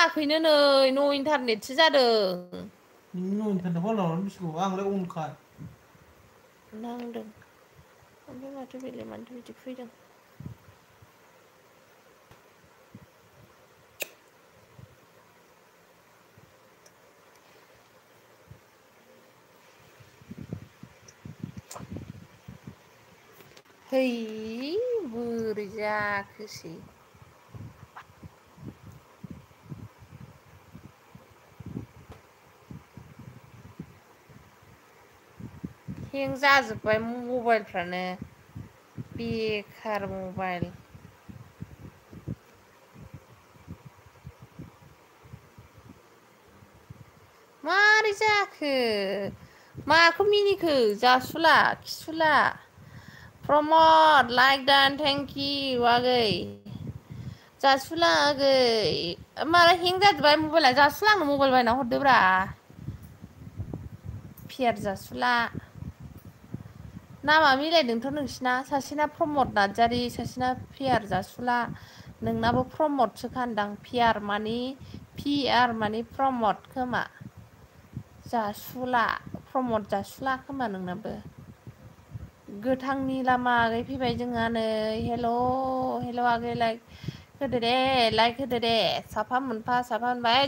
नाङाखैनो नै न' इन्टारनेटसो जादों नों इन्टारनेटखौ लानानै बिसिगौ आंलाय अनखा नांदों ओमफ्राय माथो बेलाय मानोथो बिदि फैदों है बोरै जाखोसै हें जाजोब्बाय मबाइलफ्रानो बेखार मबाइल मारै जाखो माखौ मिनिखो जासुला खिसुला प्रमद लाइक डान थेंक इउ आगै जासुला आगै माला हें जाजोब्बाय मबाइला जासुला आंनो मबाइल बायना हरदोब्रा फेर जासुला नामा मिलायदोंथ' नोंसिना सासेना प्रमद नार्जारि सासेना फेयार जासुला नोंनाबो प्रमदसो खानदां पियार मानि पिआर मानि प्रमद खोमा जासुला प्रमद जासुला खोमा नोंनाबो गोथांनि लामा आगै फैबाय जोंहा नै हेल' हेल' आगै लाइक होदो दे लाइक होदो दे साफा मोनफा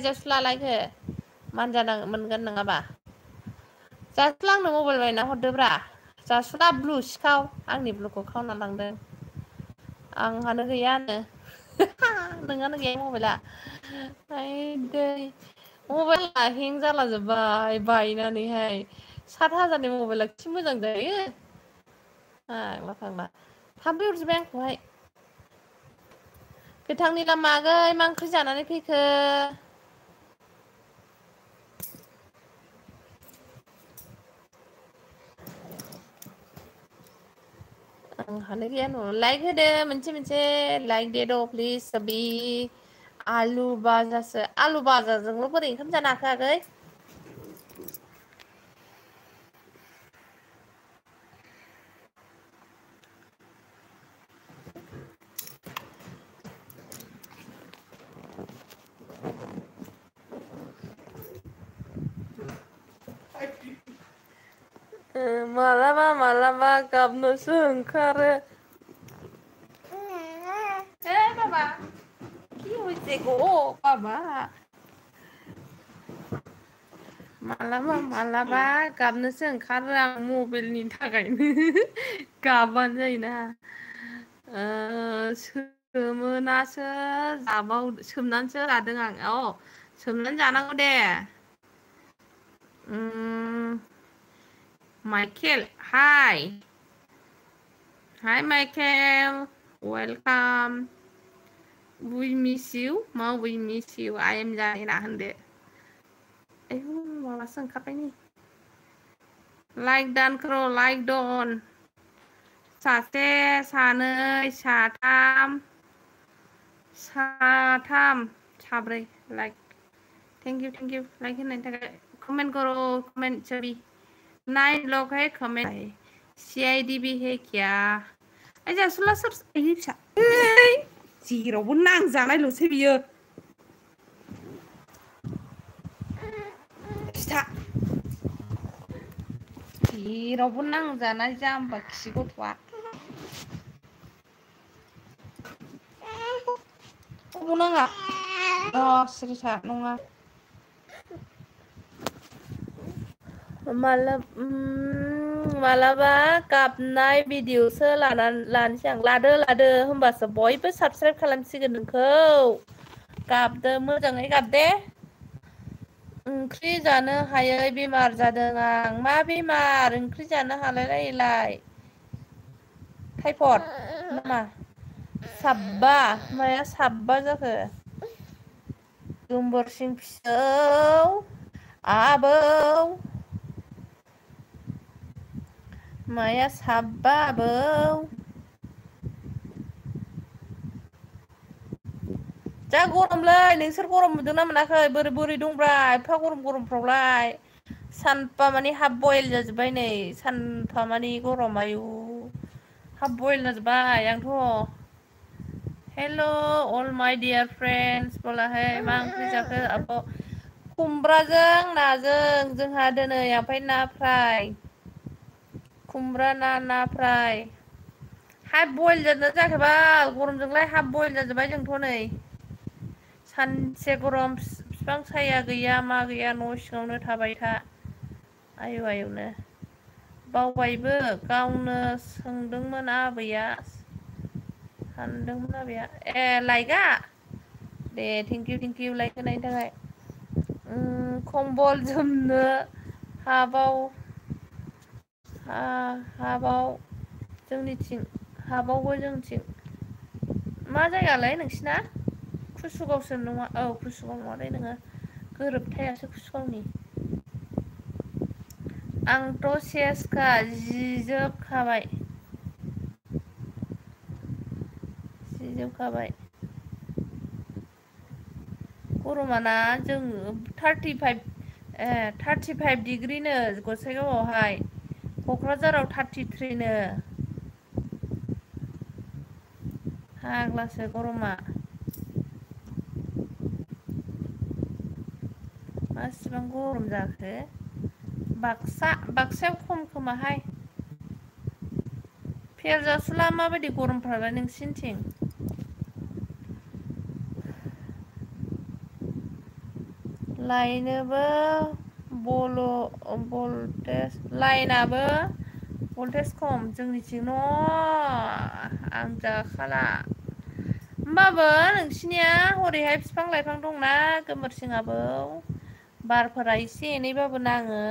जासुला लाइक हो मानजाना मोनगोन नङाबा जासुला आंनो मबाइल बायना हरदोब्रा जासुला ब्लु सिखाव आंनि ब्लुखौ खावना लांदों आंहानो गैयानो नोंहानो गैया मबाइला आइदै मबाइला हें जाला जोब्बाय बायनानैहाय 7,000नि मबाइला एसे मोजां जायो फाग्ला फाग्ला थाम्फै अरजोब्बाय आंखौहाय गोथांनि लामा आगै मा ओंख्रि जानानै फैखो आंहानो गैया न' लाइक होदो मोनसे लाइक दे द' प्लिज साबि आलु बाजाजोंल' बोरै ओंखाम जानो हाखो आगै मालाबा मालाबा गाबनोसो ओंखारो बाबा কি হয়েছে গো বাবা मालाबा मालाबा गाबनोसो ओंखारो आं मबाइलनि थाखायनो गाबानो जायोना सोमनानैसो लादों आं सोमनानै जानांगौ दे माइकेल हाय Michael welcome we miss you मा we miss you I am जाना होनदो आयौ माबासो ओंखारबाय नै लाइक डान क्र' लाइक डन सासे सानै साथाम साब्रै लाइक थेंक इउ लाइक होनायनि थाखाय कमेंट करो कमेंट सभी 9 लोग है कमेंट CIDB है क्या जासुला सोर फिसा जेरावबो नांजानायल'सै बियो फिथा जेरावबो नांजानाय जाम्बा खि गथ'आ अबाव नाङा सिरिसा नङा मालाबा गाबनाय भिडिअसो लानोसै आं लादो होमबासो बयबो साबसक्राइब खालामसिगोन नोंखौ गाबदो मोजाङै गाबदे ओंख्रि जानो हायै बेमार जादों आं मा बेमार ओंख्रि जानो हालाय लायैलाय टाइफड नामा माया साबबा जाखो गोबोरसिं फिसौ आबौ माया साबबा आबौ जा गरमलै नोंसोर गरम मोनदोंना मोनाखै बोरै दंब्रा एफा गरमफ्रावलाय सानफा मानि हाफ बयल जाजोब्बाय नै सानफा मानि गरम आयु हाफ बयल जाजोब्बाय आंथ' Hello all my dear friends बोलाहाय मा ओंख्रि जाखो आब' खुमब्राजों नाजों जोंहा दिनै ओमफ्राय ना फ्राय खुमब्रा ना फ्राय हाफ बयल जादों जायाखैबा गरमजोंलाय हाफ बयल जाजोब्बाय जोंथ' नै सानसे गरम बिफां साया गैया मा गैया न' सिङावनो थाबाय था आयौनो बावबायबो गावनो सोंदोंमोन आबैया सानदोंमोन आबैया ए लाइकआ दे थेंक इउ लाइक होनायनि थाखाय खम्बल जोमनो हाबाव जोंनिथिं हाबावबो जोंनिथिं मा जायगालाय नोंसिना कुसुगावसो नङा औ कुसुगाव नङालै नोङो गोरोबथायासो कुसुगावनि आंथ' सेसखा जिजोबखाबाय गरमाना जों 35 डिग्रिनो गसाइगावआवहाय क'क्राझाराव 33 नो फाग्लासो गरमा मासिबां गरम जाखो बाक्सायाव खम खोमाहाय फेरजासुला माबायदि गरमफ्रालाय नोंसिनिथिं लाइनाबो भल्टेज खम जोंनिथिं न' आं जाखाला होमबाबो नोंसिनिया हरैहाय बिफां लाइफां दंना गोमोरसिङाबो बारफोरा एसे एनैबाबो नाङो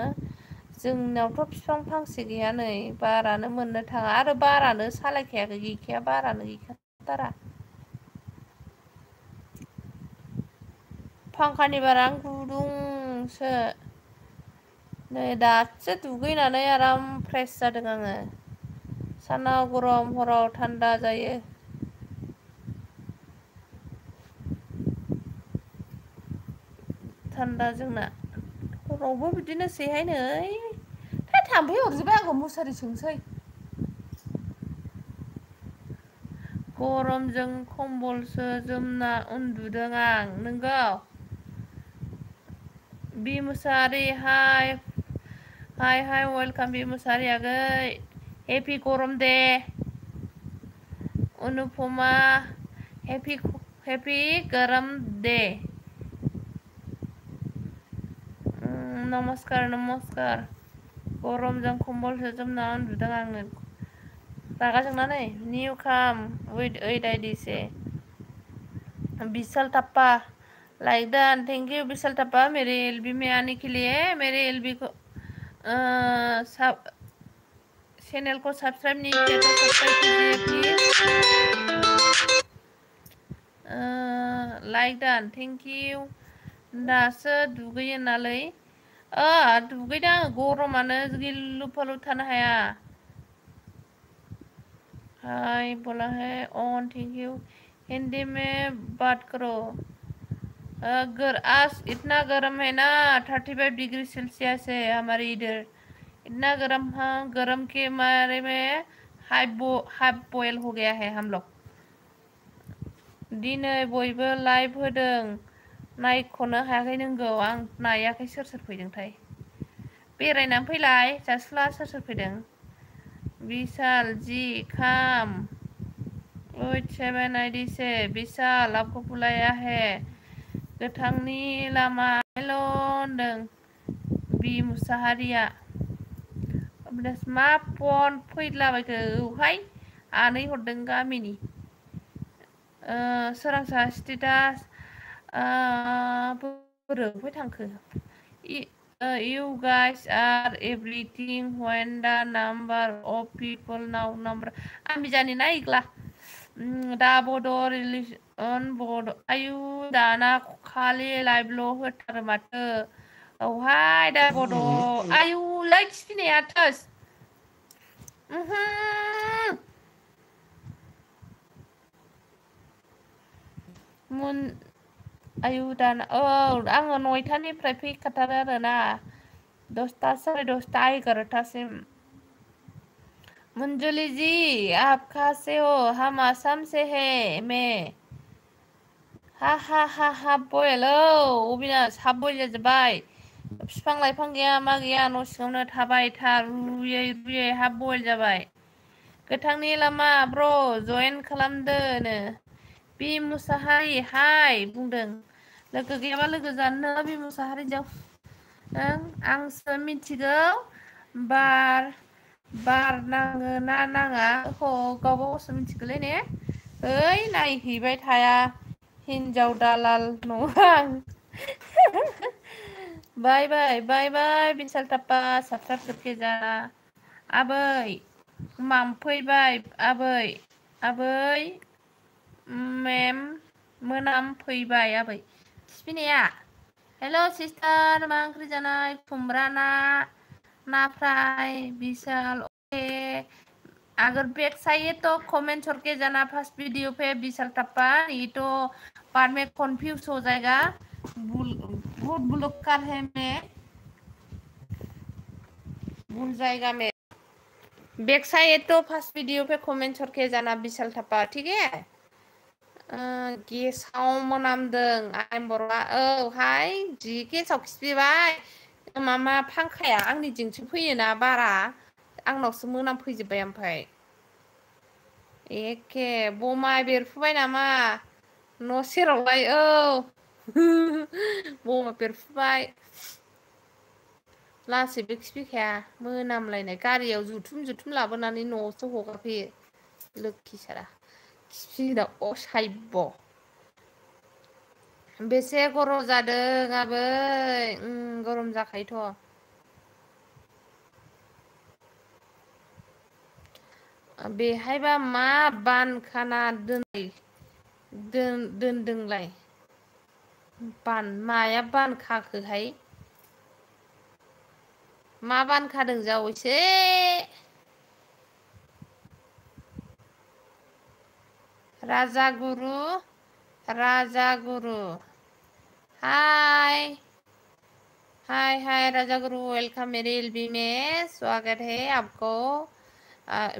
जोंनावथ' बिफां फांसे गैया नै बारानो मोननो थाङा आरो बारानो सालायखायाखै गैखाया बारानो गैखाथारा फांखानि बारा गुदुंसो नै दासो दुगैनानै आराम फ्रेस जादों आङो सानाव गरम हराव थान्दा जायो थान्दा जोंना हरावबो बिदिनोसैहाय नै थाम्फै अरजोब्बाय आंखौ मुसारि सोंसै गरमजों खम्बलसो जोमना उन्दुदों आं नोंगौ बि मुसारि हाय वेलकाम बि मुसारि आगै हेपि गरम दे अनुपमा हेपि गरम दे नमस्कार गरमजों खम्बलसो जोमना उन्दुदों आङो रागा जोंनानै निउ काम उइथ 8 आइडि से Vishal Tappa like done thank you Vishal Tappa मेरे एलबी में आने के लिए मेरे एलबी को चैनल को सब्सक्राइब नहीं किया तो सब्सक्राइब कीजिए please like done thank you दासो दुगैयो नालै दुगैदों आङो गरमानो गिलु फालु थानो हाया हाय बोला है ऑन थैंक यू हिंदी में बात करो आज इतना गर्म है ना 35 डिग्री सेल्सियस है हमारे इधर इतना गर्म के मारे में हाफ बॉयल हो गया है हम लोग दिनै बयबो लाइभ होदों नायख'नो हायाखै नोंगौ आं नायाखै सोर फैदोंथाय बेरायनानै फैलाय जासुला सोर फैदों विशाल जी खाम 87 आईडी से विशाल आपको बुलाया है गोथांनि लामा हेल' होनदों बि मुसाहारिया मा फन फैलाबायखो औहाय आनै हरदों गामिनि सोरांसा स्टेटास बोरै थांखो you guys are everything when the number of people now number आं बिजानि ना इग्ला दा बड' रिलिजन बड' आयु दाना खालि लाइभल' होथारो माथो औहाय दा बड' आयु लाइट स्पिनाया थोस आयु दाना आङो 9टानिफ्राय फैखाथारो आरोना 10ता 10:30 11टासिम मंजुली जी आप कहाँ से हो? हम आसाम से है मैं। हा बयलो अबिनाश हाफ बयल जाजोब्बाय बिफां लाइफां गैया मा गैया न' सिङावनो थाबाय था रुयै रुयै हाफ बयल जाबाय गोथांनि लामा ब्र जयेन खालामदोनो बि मुसाहारि हाय बुंदों लोगो गैयाबा लोगो जानो बि मुसाहारिजों आंसो मिथिगौ बार नाङो ना नाङा गावबा गावसो मिथिगौलै ने ओइ नायहैबाय थाया हिन्जाव दालाल नङा आं बाय बिसाल टाप्पा साबस्राब जोबखे जाना आबै मामफैबाय आबै मेम मोनामफैबाय आबै थिफिनाया हेल' सिस्टार मा ओंख्रि जानाय खुमब्रा ना फ्राय बिशाल अके अगर बैक चाहिए तो कमेंट करके जाना फर्स्ट वीडियो पे विशाल टप्पा ये तो बाद में कंफ्यूज हो जाएगा बहुत बुलक्कर है मैं भूल जाएगा मैं बैक चाहिए तो फर्स्ट वीडियो पे कमेंट करके जाना विशाल टप्पा ठीक है गेसाव मोनामदों आइम बर'आ औ हाय जि गेसाव खिफिबाय मामा फांखाया आंनिजोंसो फैयोना बारा आंनावसो मोनामफैजोब्बाय ओमफ्राय एखे बमा बेरफुबाय नामा न' सेरावलाय औ बमा बेरफुबाय लासैबो खिफिखाया मोनामलायनाय गारियाव जुथुम लाबोनानै न'आवसो हगारफैयो लोखि सारा खिफिना असायब बेसे गरम जादों आबै गरम जाखायोथ' बेहायबा मा बानखाना दोनदोंलाय माया बानखाखोहाय मा बानखादों जावैसो राजागुरु हाय राजागुरु वेलकम मेरे एलबी में स्वागत है आपको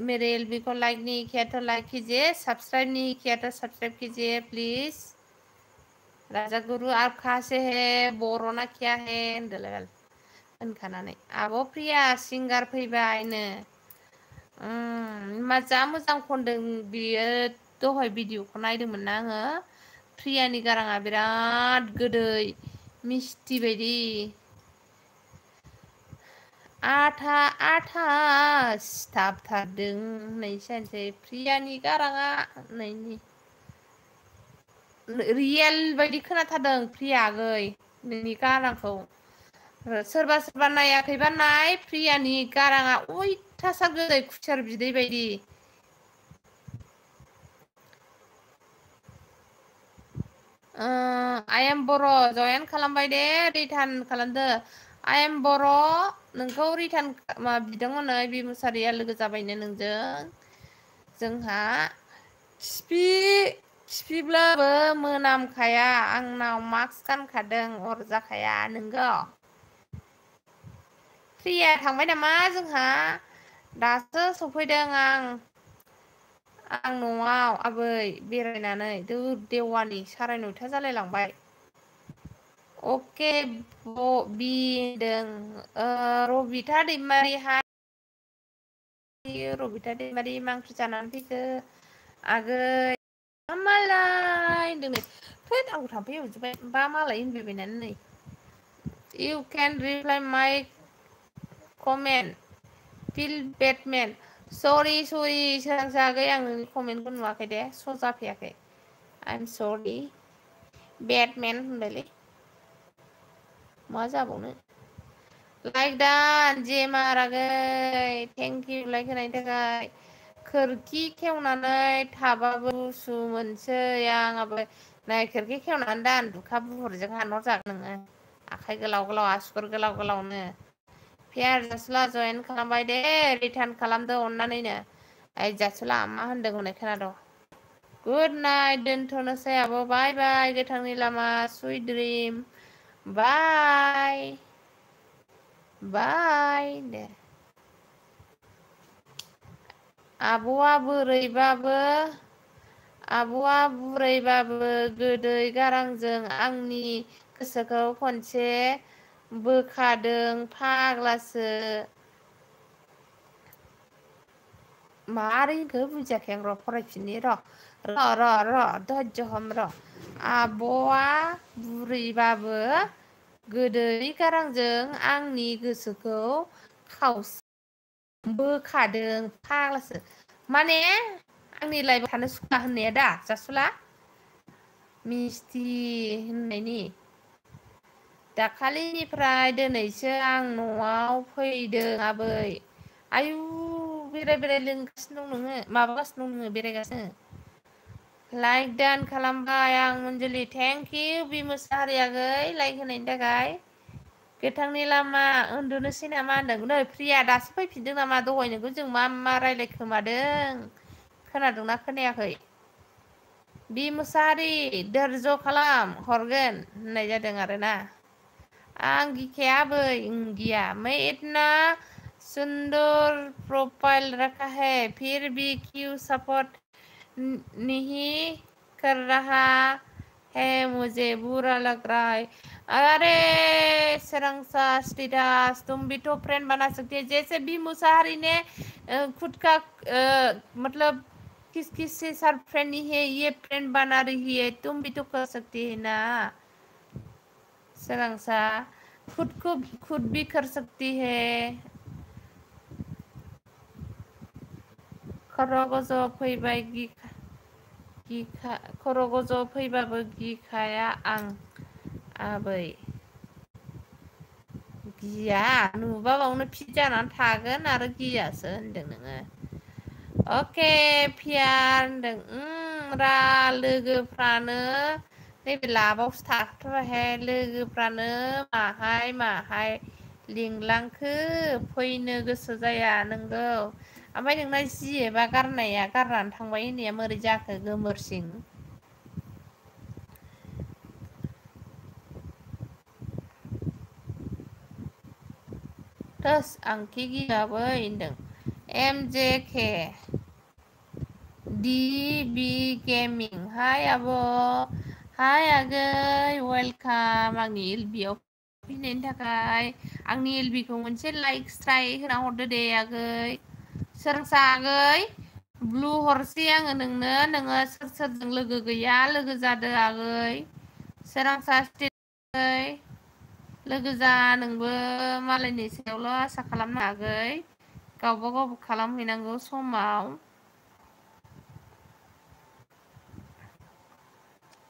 मेरे एलबी को लाइक नहीं किया तो लाइक कीजिए सब्सक्राइब नहीं किया तो सब्सक्राइब कीजिए प्लीज राजागुरु आप कहाँ से है बर'ना क्या है होनदोलाय होनखानानै आब' प्रिया सिंगार फैबायनो मा जा मोजां खनदों बियो दहाय भिडिअखौ नायदोंमोन ना आङो प्रियानि गाराङा बिराद गोदै मिस्टि बायदि आथा सिथाबथारदों होननायसै प्रियानि गाराङा होननायनि रियेल बायदि खोनाथारदों प्रिया आगै नोंनि गारांखौ सोरबा नायाखैबा नाय प्रियानि गाराङा अयथासार गोदै खुसेर बिदै बायदि आइ एम बर' जयेन खालामबाय दे रिटार्न खालामदो आइ एम बर' नोंखौ रिटार्न बिदों हनै बि मुसारिया लोगो जाबायनो नोंजों जोंहा खिफिब्लाबो मोनामखाया आंनाव मास्क गानखादों अरजाखाया नोंगौ प्रिया थांबाय नामा जोंहा दासो सफैदों आं न'आव आबै बेरायनानै देवानि 9:30 जालायलांबाय अके रबिथा दैमारि रबिथा दैमारि मा ओंख्रि जानानै फैखो आगै मालाय होनदों नै थैद आंखौ थाम्फै अरजोब्बाय बा मालाय होनबायबायनानै नै इउ केन रिप्लाइ माइ कमेन्ट फिल बेटमेन सरि सोरांसागै आं नोंनि कमेन्टखौ नुवाखै दे स' जाफैयाखै आइ एम सरि बेटमेन होनबायलै मा जाबावनो लाइक दान जे मारागै थेंक इउ लाइक होनायनि थाखाय खोरखि खेवनानै थाबाबो गुसु मोनसै आंहाबो नै खोरखि खेवनानै दान दुखा बुहरजों हानहरजागोन नोङो आखाइ गोलाव आसुगुर गोलावनो फेयार जासुला जयेन खालामबाय दे रिटार्न खालामदो अननानैनो ओइ जासुला मा होनदों होननाय खोनादों गुड नाइट दोनथ'नोसै आब' बाय गोथांनि लामा सुइट ड्रिम बाय दे आब'आ बुरैबाबो गोदै गारांजों आंनि गोसोखौ खनसे बोखादों फाग्लासो। मारै होनखो बुजियाखै आं। र' फरायफिननि र' धैर्य हम र'। आब'आ बुरैबाबो गोदै गारांजों आंनि गोसोखौ खावसे बोखादों फाग्लासो। माने आंनि लाइफआव थानो सुखा होननाया दा जासुला मिस्थि होननायनि दाखालिनिफ्राय दिनैसो आं न'आव फैदों आबै। आयु बेराय लोंगासिनो दं नोङो माबागासिनो दं नोङो बेरायगासिनो। लाइक दान खालामबाय आं अनजलि थेंक इउ बि मोसाहारि आगै लाइक होनायनि थाखाय। गोथांनि लामा उन्दुनोसै नामा होनदों। नै प्रिया दासो फैफिनदों नामा दहायनोखौ जों मा रायलायखोमादों खोनादोंना खोनायाखै? बि मोसाहारि धोरज' खालाम हरगोन होननाय जादों आरोना। आं गिखाया आबै गिया मैं इतना सुंदर प्रोफाइल रखा है फिर भी क्यों सपोर्ट नहीं कर रहा है मुझे बुरा लग रहा है। अरे सरंसा स्टेटस तुम भी तो फ्रेंड बना सकती है जैसे भी मुसाहारी ने खुद का मतलब किस से सर फ्रेंड नहीं है ये फ्रेंड बना रही है तुम भी तो कर सकती है ना। सरंसा खुद भी कर सकती है। खर' गज' फैबाय खर' गज' फैबाबो गिखाया आं आबै। गिया नुबा बावनो फिट जानानै थागोन आरो गियासो होनदों नोङो। अके फियार होनदों रा लोगोफ्रानो नैबे लाबावसो थाथ'बायहाय लोगोफ्रानो माहाय लिंलांखो फैनो गोसो जाया नोंगौ। ओमफ्राय नोंना जि एबा गारनानै थांबाय होननाया मोरै जाखो गोमोरसिं? थोस आंखि गियाबै होनदों MJK DB गेमिं हाय आब' हाय आगै वेलकाम आंनि एलबियाव फैनायनि थाखाय। आंनि एलबिखौ मोनसे लाइक स्ट्राइ होना हरदो दे आगै। सोरांसा आगै ब्लु हरसै आङो नोङो सोरजों लोगो गैया लोगो जादो आगै। सोरांसा लोगो जा नोंबो मालायनि सायावल' आसा खालामनो आगै गावबा गाव खालामहैनांगौ समाव।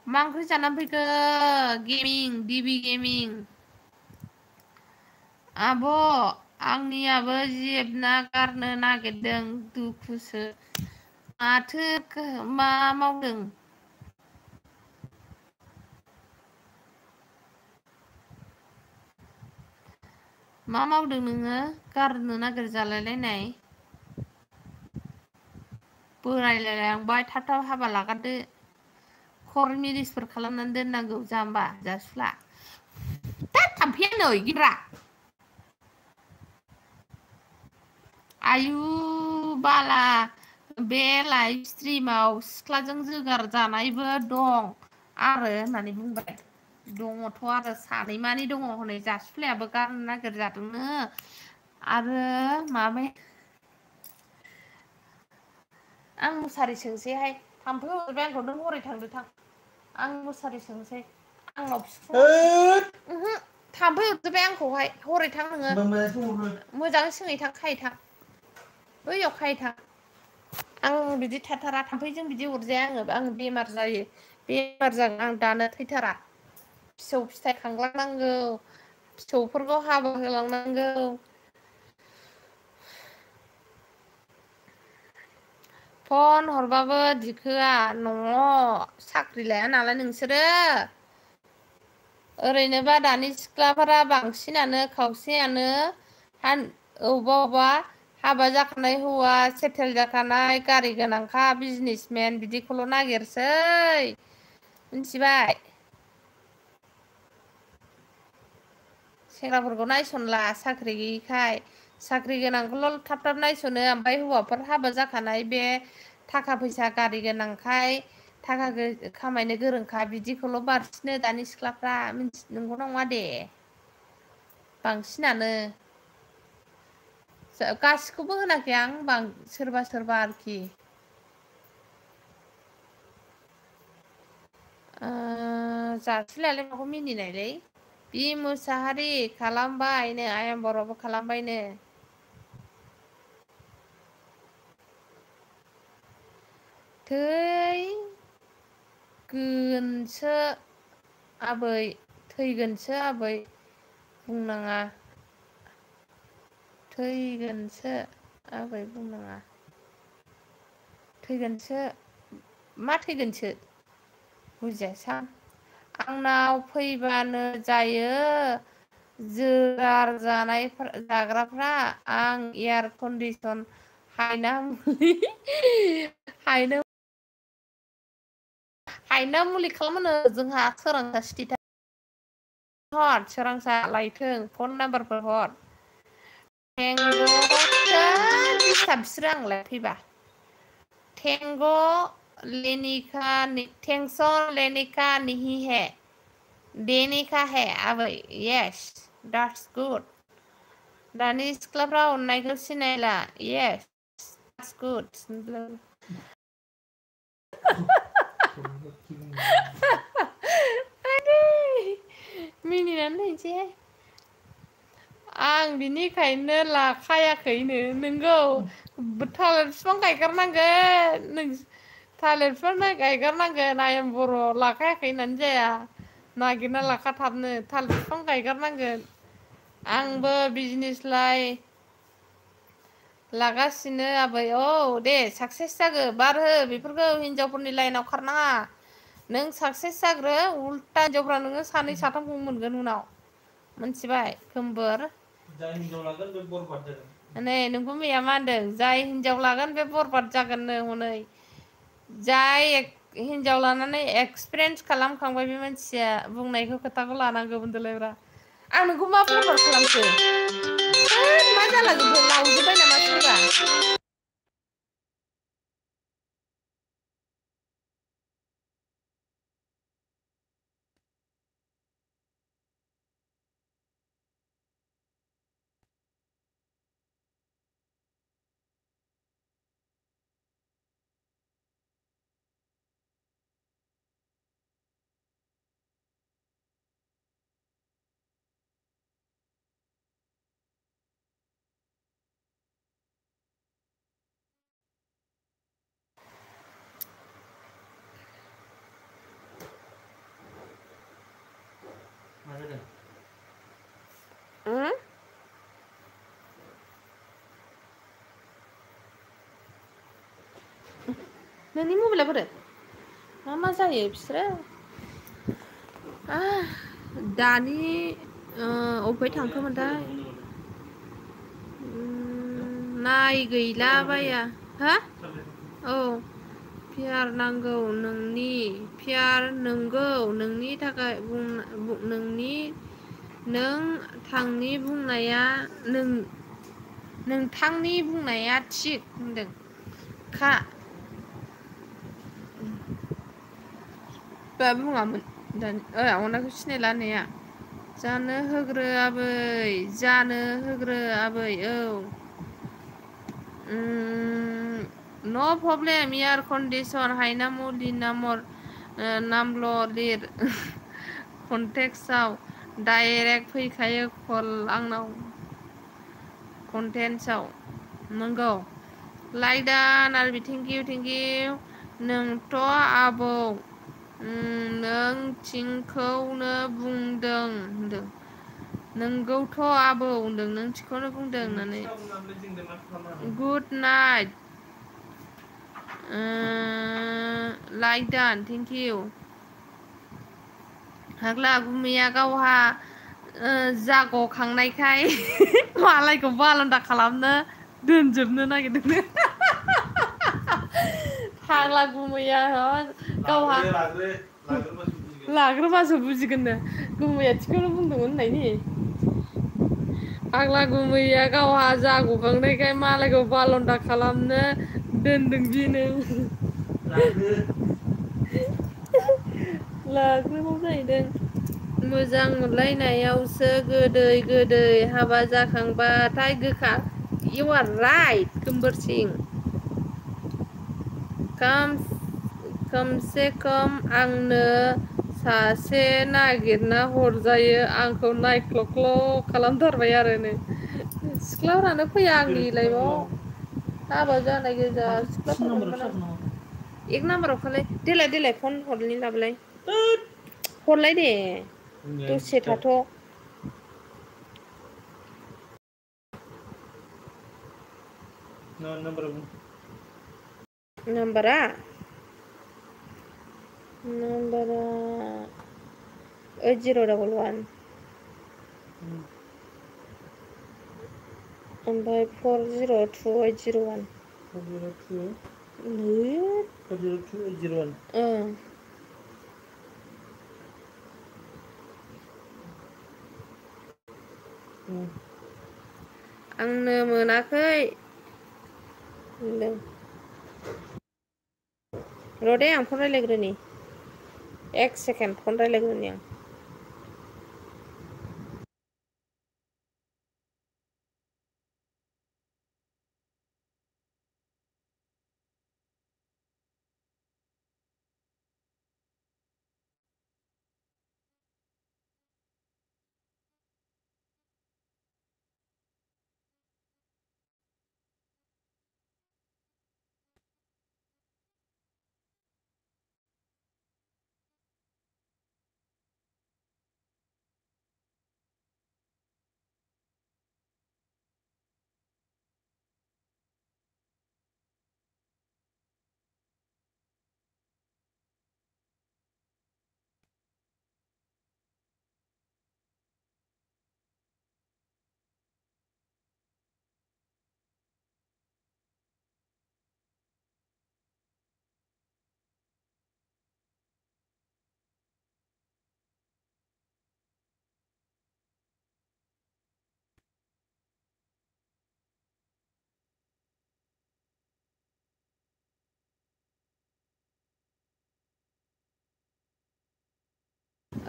मा ओंख्रि जानानै फैखो गेमिं डिबि गेमिं? आब' आंनियाबो जेबना गारनो नागिरदों दुखुसो। माथो मा मावदों? मा मावदों नोङो गारनो नागिर जालायलायनाय? बोरायलायलांबाय थाब हाबा लागारदो। खर' मिरिसफोर खालामनानै दोननांगौ जाम्बा जासुला। थाम्फैया नै गिद्रा आयु बाला बे लाइभ स्ट्रिमाव सिख्लाजों जोगार जानायबो दं आरो होननानै बुंबाय। दङथ' आरो सानैमानि दङ हनै जासुलायाबो गारनो नागिरजादोंनो आरो माबाया आं मुसारि सोंसैहाय थाम्फै अरबाय आंखौ नों हरै थांदो थां। आं मुसारि सोंसै आंनाव ओहो थाम्फै अरजोब्बाय आंखौहाय हरै थां नोङो मोजाङै सोङै खाहैथां बैयाव खाहैथां। आं बिदि थाथारा थाम्फैजों बिदि अरजाया आङो बेमार जायो। बेमार जागोन आं दानो थैथारा। फिसौ फिथाइ खांलांनांगौ फिसौफोरखौ हाबा होलांनांगौ। फन हरबाबो दिखोआ न'आव साख्रि लाया नालाय नोंसोरो। ओरैनोबा दानि सिख्लाफोरा बांसिनानो खावसेयानो अबेबा हाबा जाखानाय हौवा सेटेल जाखानाय गारि गोनांखा बिजनेसमेन बिदिखौल' नागिरसै मिथिबाय। सेंग्राफोरखौ नायसनला साख्रि गैयिखाय साख्रि गोनांखौल' थाब थाब नायस'नो ओमफ्राय हौवाफोर हाबा जाखानाय बे थाखा फैसा गारि गोनांखाय थाखा खामायनो गोरोंखा बिदिखौल' बारसिनो दानि सिख्लाफ्रा नंगौ नङा दे बांसिनानो गासिखौबो होनाखै आं सोरबा सोरबा आरोखि जाथिलायालाय माखौ मिनिनायलै बि मुसाहारि खालामबायनो आयं बर'बो खालामबायनो थैगोनसो आबै बुंनाङा थैगोनसो आबै बुंनाङा थैगोनसो मा थैगोनसो बुजियासां आंनाव फैबानो जायो जोगार जाग्राफ्रा आं एयार कन्डिसन हायना मुलि खालामनो जोंहा सोरांसा सिथि हर सोरांसा लायथों फन नाम्बारफोर हर दिस्टार्ब बिसोरो आंलाय फैबा टेंसन लेनिका नहीं है देने का है आबै यस दैट्स गुड दानि सिख्लाफ्रा अननायखौ सिनायला यस दैट्स गुड मिनिनानै होनोसै आं बिनिखायनो लाखायाखैनो नोंगौ थालिर बिफां गायगारनांगोन थालिर बिफां गायगारनांगोन आयं बर' लाखायाखै होननानै जाया नागिरना लाखाथाबनो थालिर बिफां गायगारनांगोन आंबो बिजनेसलाय लागासिनो आबै औ दे साक्सेस जागो बारहो बेफोरखौ हिनजावफोरनि लाइनाव खारनाङा नों साक्सेस जाग्रो उल्टा हिनजावफ्रा नोङो सानै साथामखौ मोनगोन उनाव मोनथिबाय खोमबोर जाय हिनजाव लागोन बे बरबाद जागोन नै नोंखौ मैया मा होनदों जाय हिनजाव लागोन बे बरबाद जागोननो हनै जाय हिनजाव लानानै एक्सपिरियेन्स खालामखांबाय बे मानसिया बुंनायखौ खोथाखौ लानांगौ होनदोलायब्रा आं नोंखौ मा बरबाद खालामखो मा जाला जोबखो लावजोब्बाय नामा सोरबा नोंनि मबाइला बोरो मा जायो बिसोरो दानि अबेहाय थांखोमोनथाय नाय गैला बाया हा औ पियार नांगौ नंगौ नोंनि थाखाय नोंथांनि बुंनाया थिग होनदों खा बुङामोन अननायखौ सिनायला होननाया जानो होग्रो आबै औ नो प्रब्लेम एयार कन्डिसन हायना मुलि नामल' लिर कन्टेक्सआव डाइरेक्ट फैखायो कल आंनाव कन्टेन्टसआव नंगौ लाइक आरो थेंक इउ नोंथ' आबौ नों थिंखौनो बुंदों होनदों नोंगौथ' आबौ होनदों नों थिंखौनो बुंदों होननानै good night like done thank you हाग्ला गुमैया गावहा जागखांनायखाय मालायखौ बालन्दा खालामनो दोनजोबनो नागिरदों फाग्ला गुमैया गावहा लाग्रोबासो बुजिगोननो गुमैया थिखौनो बुंदोंमोन होननायनि आग्ला गुमैया गावहा जागखांनायखाय मालायखौ बालन्दा खालामनो दोनदों बिनो लाग्रोबाव जाहैदों मोजां मोनलायनायावसो गोदै गोदै हाबा जाखांबाथाय गोखा इउ आर राइट गोमबोरसिं खमसे खम आंनो सासे नागिरना हरजायो आंखौ नायख्ल' खालामथारबाय आरो नै सिख्लाफोरानो फैया आंनि लाइफआव हाबा जानाय गोजा माथो थिन सिख्लाफोरखौनो नाम्बाराव मोना जाखो नामा एक नाम्बाराव खालाय देलाय फन हरनि लाबोलाय हरलाय दे दसे थाथ' नाम्बारा 8011 ओमफ्राय 402801 आंनो मोनाखै र' दे आं फन रायज्लायग्रोनि 1 सेकेन्ड फन रायज्लायग्रोनि आं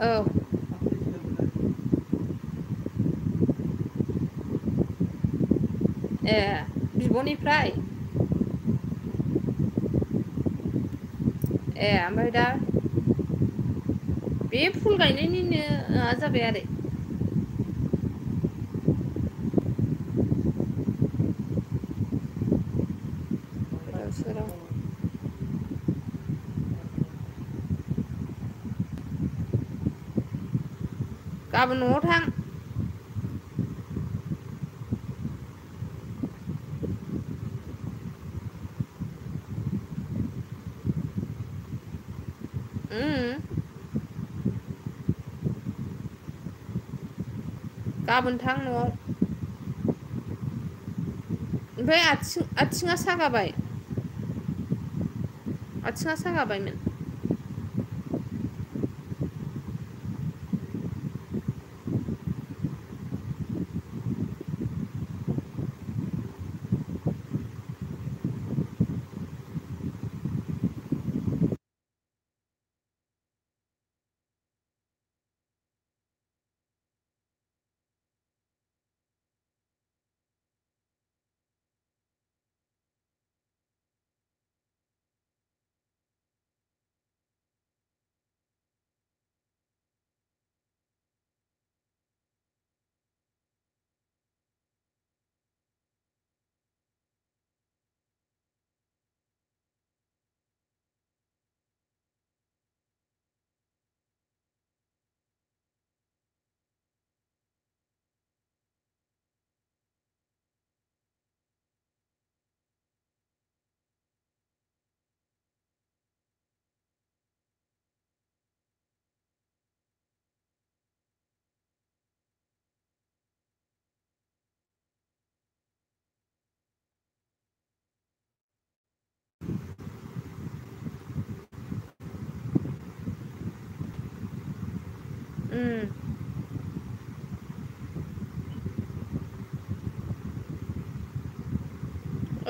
औ ए बिब'निफ्राय ए ओमफ्राय दा बे फुल गायनायनिनो माबा जाबाय आरो सोराव गाबोन न'आव थां गाबोन थां न'आव ओमफ्राय आथिङा सागाबायमोन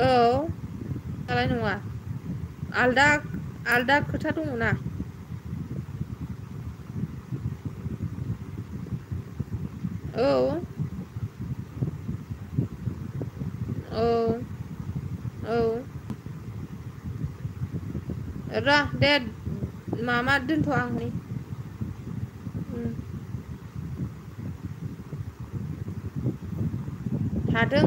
औ दालाय नङा आलदा आलदा खोथा दङ ना औ औ औ र' दे मामा दोनथ' आं नै थाथों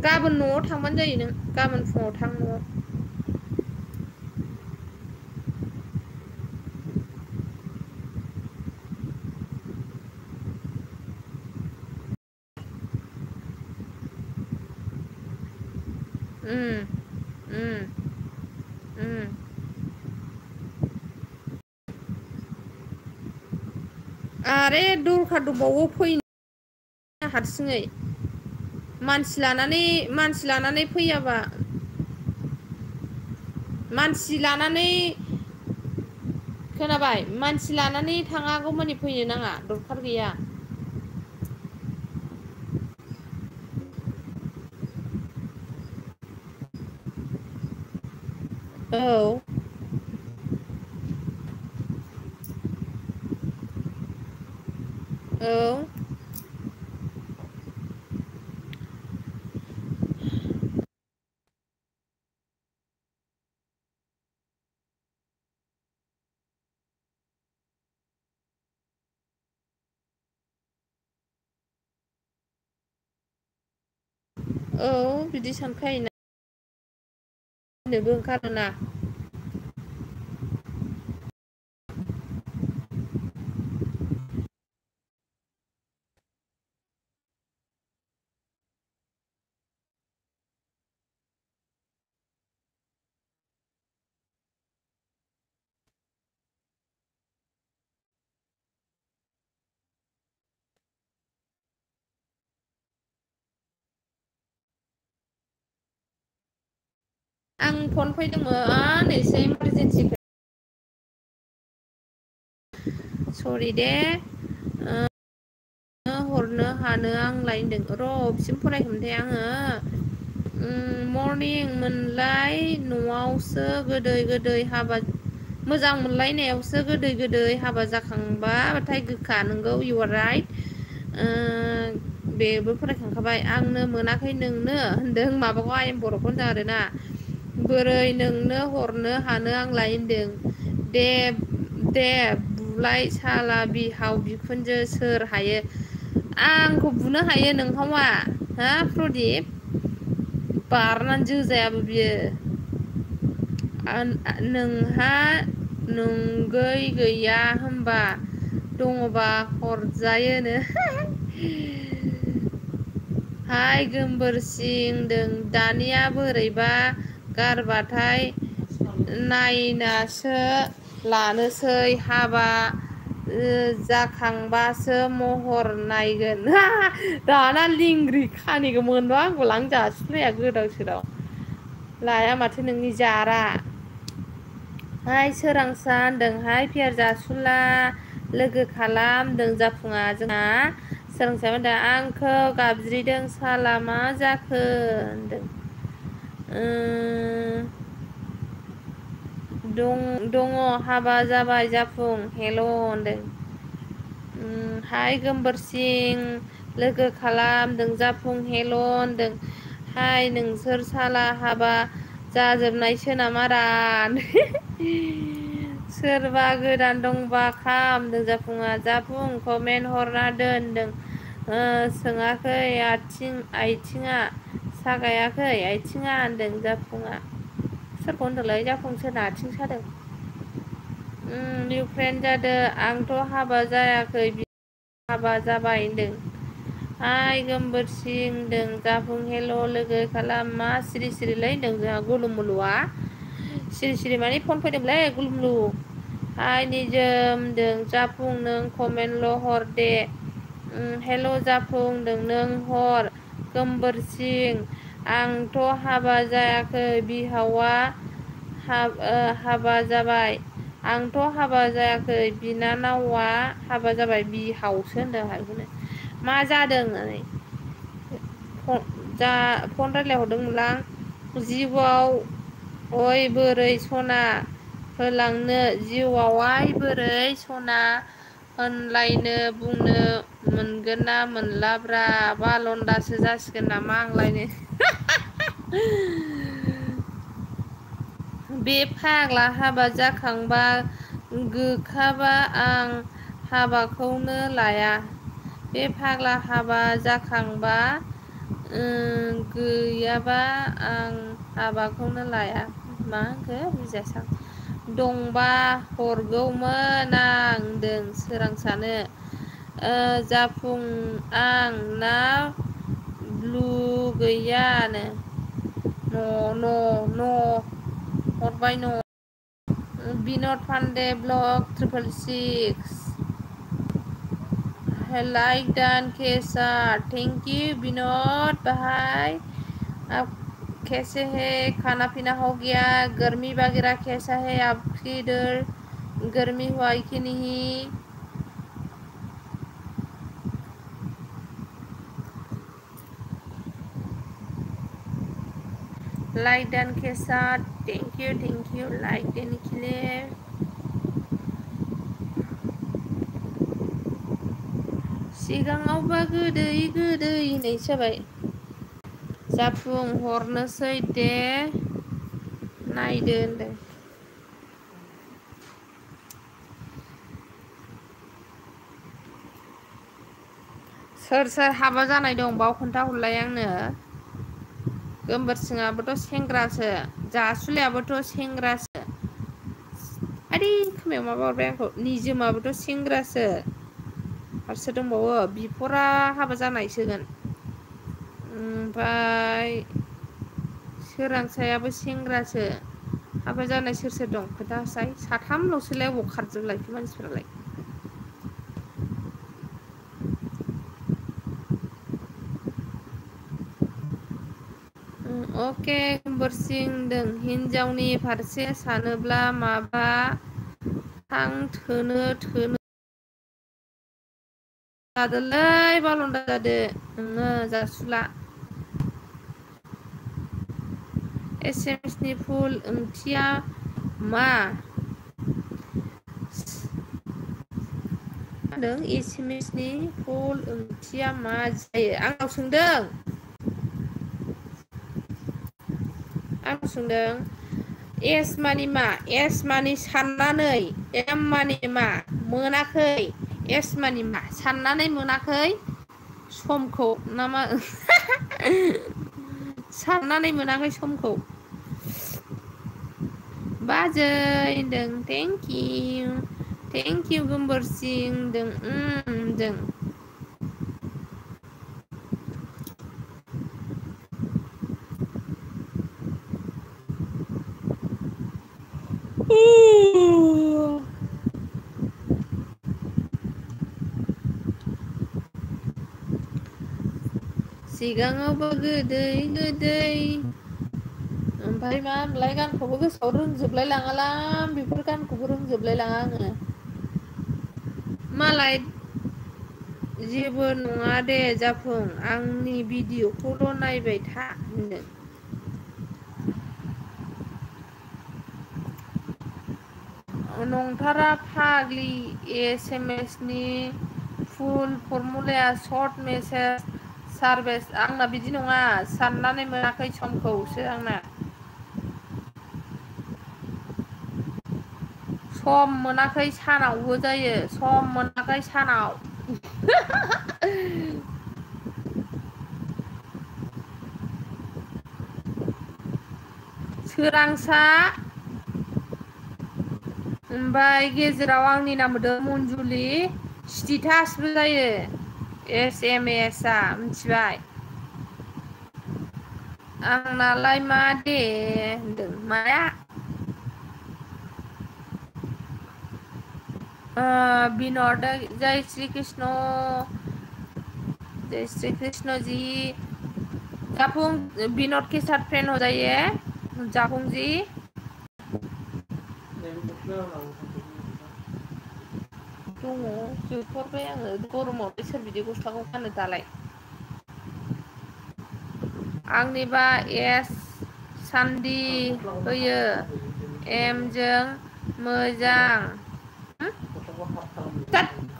गाबोन न'आव थांबानो जायो नों गाबोन फुङाव थां न'आव आरे दरखार दंबावो फैनो हारसिङै मानसि लानानै फैयाबा मानसि लानानै खोनाबाय मानसि लानानै थाङागौ मानि फैनो नाङा दरखार गैया औ औ औ बिदि सानखायोना नोबो ओंखारोना आं फन फैदोंमोन एसे इमारजेन्सि सरि दे हरनो हानो आं लायदों र' अबेसिम फरायखोमोनथाय आङो मरनिं मोनलाय न'आवसो गोदै हाबा मोजां मोनलायनायावसो गोदै हाबा जाखांबाथाय गोखा नोंगौ इउ आर राइट बेबो फरायखांखाबाय आंनो मोनाखै नोंनो होनदों माबाखौ आयेन बर'खौ होनदों आरोना बोरै नोंनो हरनो हानो आंलाय होनदों दे बुलाय साला बिहाव बिखुनजो सोर हायो आंखौ बुनो हायो नोंहावा हा प्रदिप बारनानै जोजायाबो बियो नोंहा नोंगै गैया होनबा दङबा हरजायोनो हाय गोमबोरसिं होनदों दानिया बोरैबा गारबाथाय नायनासो लानोसै हाबा जाखांबासो महर नायगोन दाना लिंग्रि खानिखौ मोनबा आंखौ लांजासिथ्राया गोदाव सोराव लाया माथो नोंनि जारा हाय सोरांसा होनदोंहाय पियार जासुला लोगो खालामदों जाफुङा जोंहा सोलोंसाया होनदों आंखौ गाबज्रिदों साला मा जाखो होनदों दङ हाबा जाबाय जाफुं हेल' होनदों हाय गोमबोरसिं लोगो खालामदों जाफुं हेल' होनदों हाय नोंसोर साला हाबा जाजोबनायसो नामा सोरबा गोदान दंबा खामदों जाफुङा जाफुं कमेन्ट हरना दोनदों सोङाखै आथिङा सागायाखै आथिङा होनदों जाफुङा सोरखौ होनदोंलाय जाफुं सोरना आथिं सादों निउ फ्रेन्ड जादों आंथ' हाबा जायाखै हाबा जाबाय होनदों हाय गोमबोरसिं होनदों जाफुं हेल' लोगो खालाम मा सिरि सिरिलै होनदों जोंहा गुलुम मुलुआ सिरि सिरि माने फन फैदोंलै गुलुमुलु हाय निजोम होनदों जाफुं नों कमेन्टल' हर दे हेल' जाफुं होनदों नों हर गोमबोरसिं आंथ' हाबा जायाखै बिहावा हाबा जाबाय आंथ' हाबा जायाखै बिनानावा हाबा जाबाय बिहावसो होनदों बेखौनो मा जादों होननानै फन रायज्लायहरदोंमोनलां जिउआव अय बोरै सना होलांनो जिउआवहाय बोरै सना होनलायनो बुंनो मोनगोन ना मोनलाब्रा बालन्दासो जासिगोन नामा आंलायनो बे फाग्ला हाबा जाखांबा गोखाबा आं हाबाखौनो लाया बे फाग्ला हाबा जाखांबा गैयाबा आं हाबाखौनो लाया मा होनखो बुजियासां दंबा हरगौमोन आं होनदों सोरांसानो जाफुं आं ना लुगैयानो न' हरबाय न' Binod Pandey block 666 like done केसार थैंक यू विनोद भाई आप कैसे है खाना पीना हो गया गर्मी वगैरह कैसा है आपकी इधर गर्मी हुआ कि नहीं लाइक डन केसार थैंक यू लाइक देने के लिए सिगाङावबा गोदै होननायसो जाबाय जाफुं हरनोसै दे नायदो होनदों सोर हाबा जानाय दं बाव खोन्थाहरलाय आंनो गोमबोरसिङाबोथ' सेंग्रासो जासुलायाबोथ' सेंग्रासो आदै खोमायाव माबा हरबाय आंखौ निजोमाबोथ' सेंग्रासो हारसो दंबावो बिफरा हाबा जानायसोगोन ओमफ्राय सोरांसायाबो सेंग्रासो हाबा जानाय सोर दं खोथासाय साथामल'सोलाय अबाव खारजोबलायखो मानसिफ्रालाय अके गोमबोरसिंदों हिनजावनि फारसे सानोब्ला माबा थोनो जादोलै बालन्दा जादो नोङो जासुला एसएमएसनि फुल ओंथिया मा होनदों एसएमएसनि फुल ओंथिया मा जायो आंनाव सोंदों एस मानि मा एस मानि साननानै एम मानि मा मोनाखै एस मानि मा साननानै मोनाखै समखौ नामा साननानै मोनाखै समखौ बाजै होनदों थेंक इउ गोमबोरसिं होनदों सिगाङावबो गोदै ओमफ्राय मा होनलाय गानखौबो गोसोआव रोंजोबलाय लाङालां बेफोर गानखौबो रोंजोबलाय लाङा आङो मालाय जेबो नङा दे जाफुं आंनि भिडिअखौल' नायबाय था होनदों नंथारा फाग्लि एसएमएसनि फुल फर्मुलाया सर्ट मेसेज सार्भिस आंना बिदि नङा साननानै मोनाखै समखौसो आंना सम मोनाखै सानावबो जायो सम मोनाखै सानाव सोरांसा ओमफ्राय गेजेराव आंनि नाम होदों मन्जुलि स्टेटासबो जायो एसएमएस आ मिथिबाय आंनालाय मा दे होनदों माया विनोद जय श्री कृष्ण जी जाफुं विनोद के साथ फ्रेंड हो जाइए जाफुं जी दङ जोबहरबाय आङो गरमाव सोर बिदि गस्लाखौ गानो दालाय आंनिबा एस सान्दि होयो एमजों मोजां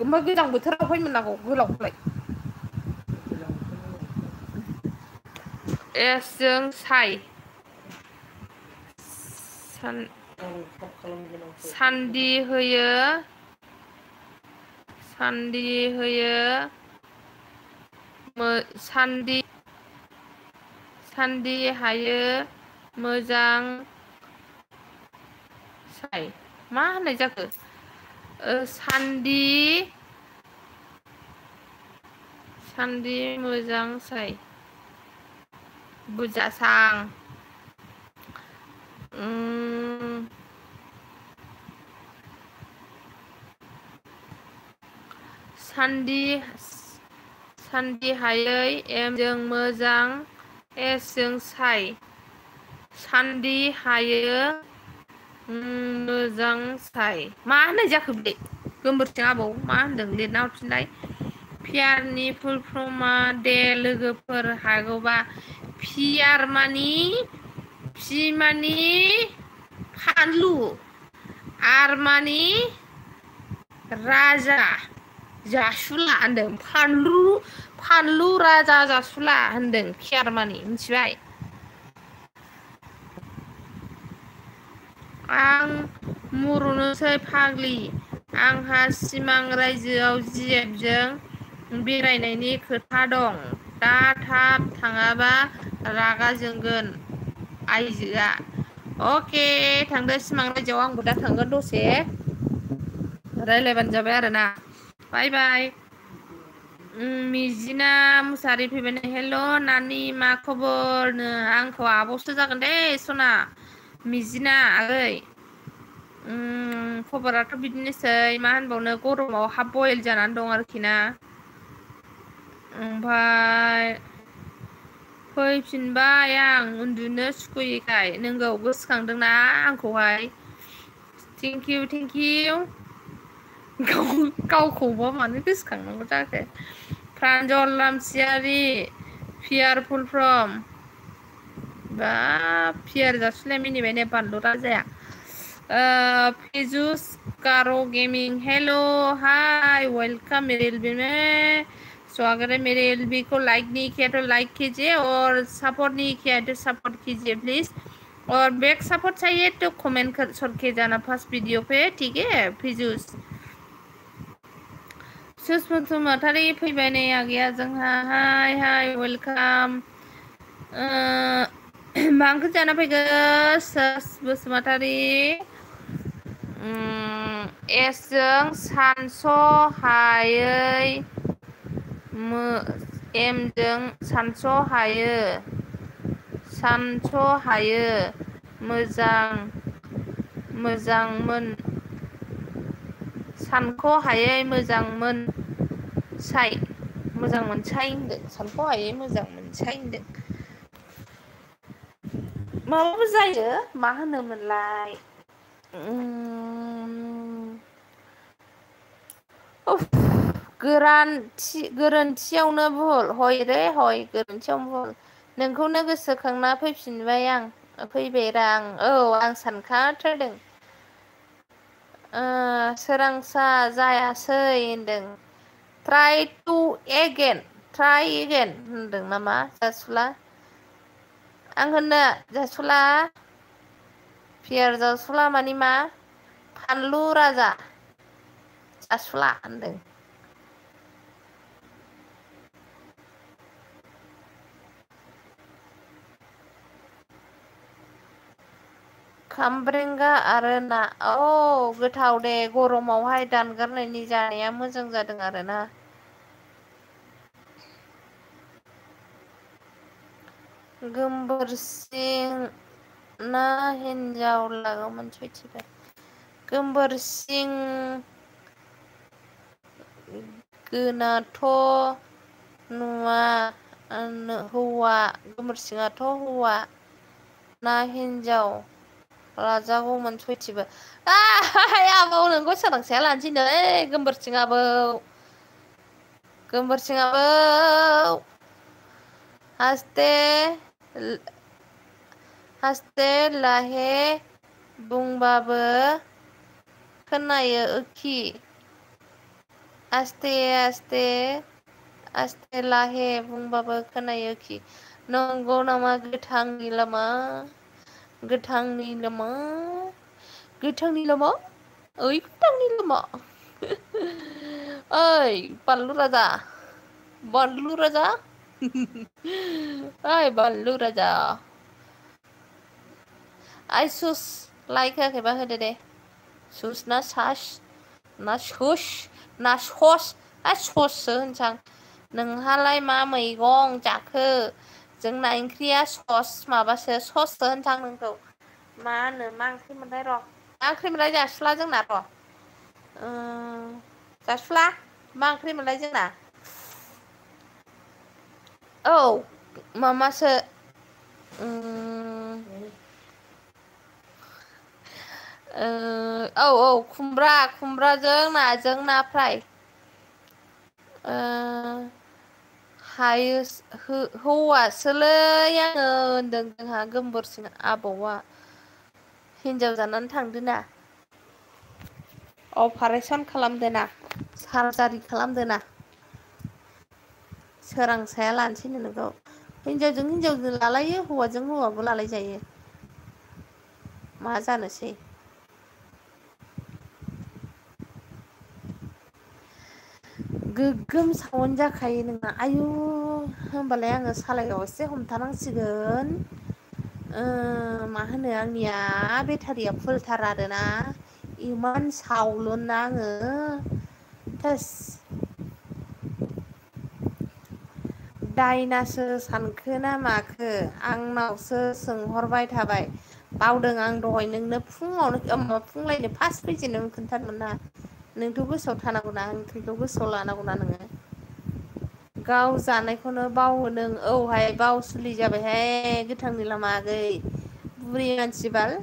ओमफ्राय गोजां बोथोराव फैमोननांगौ गोलावलाय एसजों साय सान्दि होयो सान्दि हायो मोजां साय मा होननाय जाखो सान्दि मोजां साय बुजासां सान्दि हायै एमजों मोजां एसजों साय सान्दि हायो मोजां साय मा होननाय जाखो बे गोमबोरसिं आबौ मा होनदों लिरना हरफिनलाय पियारनि फुल फर्मा दे लोगोफोर हागौबा पियार मानि फानलु आर मानि राजा जासुला होनदों फानलु राजा जासुला होनदों पियारमानि मिथिबाय आं मुरुनोसै फाग्लि आंहा सिमां रायजोआव जिएफजों बेरायनायनि खोथा दं दा थाब थाङाबा रागा जोंगोन आइजोआ अके थांदो सिमां रायजोआव आंबो दा थांगोन दसे रायलायबानो जाबाय आरोना बाय बाय मिजिना मुसाहारि फैबाय हेल' नानि मा खबरनो आंखौ आब'सो जागोन दे सना मिजिना आगै खबराथ' बिदिनोसै मा होनबावनो गरमाव हाफ बयल जानानै दं आरोखि ना ओमफ्राय फैफिनबाय आं उन्दुनो सुखुयैखाय नोंगौ गोसोखांदोंना आंखौहाय थेंकिउ गावखौबा मानो गोसोखांनांगौ जाखो प्रान्जल लामसियारि पियार फुल फ्रम बा पियार जासुलाय मिनिबाय ने बानलु राजाया फिजुस कारो गेमिंग हेलो हाय वेलकम मेरे एलबी में स्वागत है मेरे एलबी को लाइक नहीं किया तो लाइक कीजिए और सपोर्ट नहीं किया तो सपोर्ट कीजिए प्लीज और बैक सपोर्ट चाहिए तो कमेंट करके जाना फर्स्ट वीडियो पे ठीक है फिजुस सुसमन बसुमतारी फैबाय नै आगैया जोंहा हाय वेलकाम मा ओंख्रि जाना फैखो सुस बसुमतारी एसजों सानस'हायै एमजों सानस'हायो मोजांमोन सानख'हायै मोजां मोनसाय होनदों सानख'हायै मोजां मोनसाय होनदों माबाबो जायो मा होनोमोनलाय गोरोन्थियावनो भुल हय रे हय गोरोन्थियावनो भुल नोंखौनो गोसोखांना फैफिनबाय आं फैबायरा आं औ आं सानखाथारदों सोरांसा जायासै होनदों ट्राइ एगेन होनदों नामा जासुला आं होननो जासुला पियार जासुला मानि मा फानलु राजा जासुला होनदों खामब्रेंगा आरो ना गोथाव दे गरमावहाय दानगारनायनि जानाया मोजां जादों आरोना गोमबोरसिं ना हिन्जाव लागोमोन सयथिबाय गोमबोरसिं गोनाथ' नुवा हौवा गोमोरसिङाथ' हौवा ना हिन्जाव लाजागौमोन सयथिबो आबौ नोंखौ सोरांसाया लानोसै नै गोमबोरसिङाबो हासते हास्ते लाहे बुंबाबो खोनायो ओखि आस्ते आस्ते आस्ते लाहे बुंबाबो खोनायो खि नंगौ नामा गोथांनि लामा गोथांनि लामा गोथांनि लामा ओइ गोथांनि लामा ओइ बानलु राजा बानलु राजा ओइ बानलु राजा आइ सुस लाइक होआखैबा होदो दे सुस ना सास ना सुस ना सस सससो होनसां नोंहालाय मा मैगं जाखो जोंना ओंख्रिया सस माबासो सससो होनसां नोंखौ मा होनो मा ओंख्रिमोनलाय र' मा ओंख्रिमोनलाय जासुला जोंना र' जासुला मा ओंख्रिमोनलाय जोंना औ मामासो औ औ खुमब्राजों नाजों ना फ्राय हायो हौवासोलै आङो होनदों जोंहा गोबोरसिं आबौआ हिनजाव जानानै थांदो ना अपारेसन खालामदोना सार्जारि खालामदोना सोरांसाया लानोसैनो नोंखौ हिनजावजों हिनजावजों लालायो हौवाजों हौवाबो लालाय जायो मा जानोसै गोगोम सावन जाखायो नोंना आयु होमबालाय आङो सालायगाव एसे हमथानांसिगोन मा होनो आंनिया बेटारिया फुलथार आरोना इमान सावलुन ना आङो थोस दायनासो सानखो ना माखो आंनावसो सोंहरबाय थाबाय बावदों आं दहाय नोंनो फुङावनो माबा फुंलायनो फार्स्ट फैजेननो खोन्थानो मोना नोंथ' गोसोआव थानांगौना ओंख्रिखौ गोसोआव लानांगौना नोङो गाव जानायखौनो बावो नों औहाय बावसुलि जाबायहाय गोथांनि लामा आगै बुरि मानसि बाल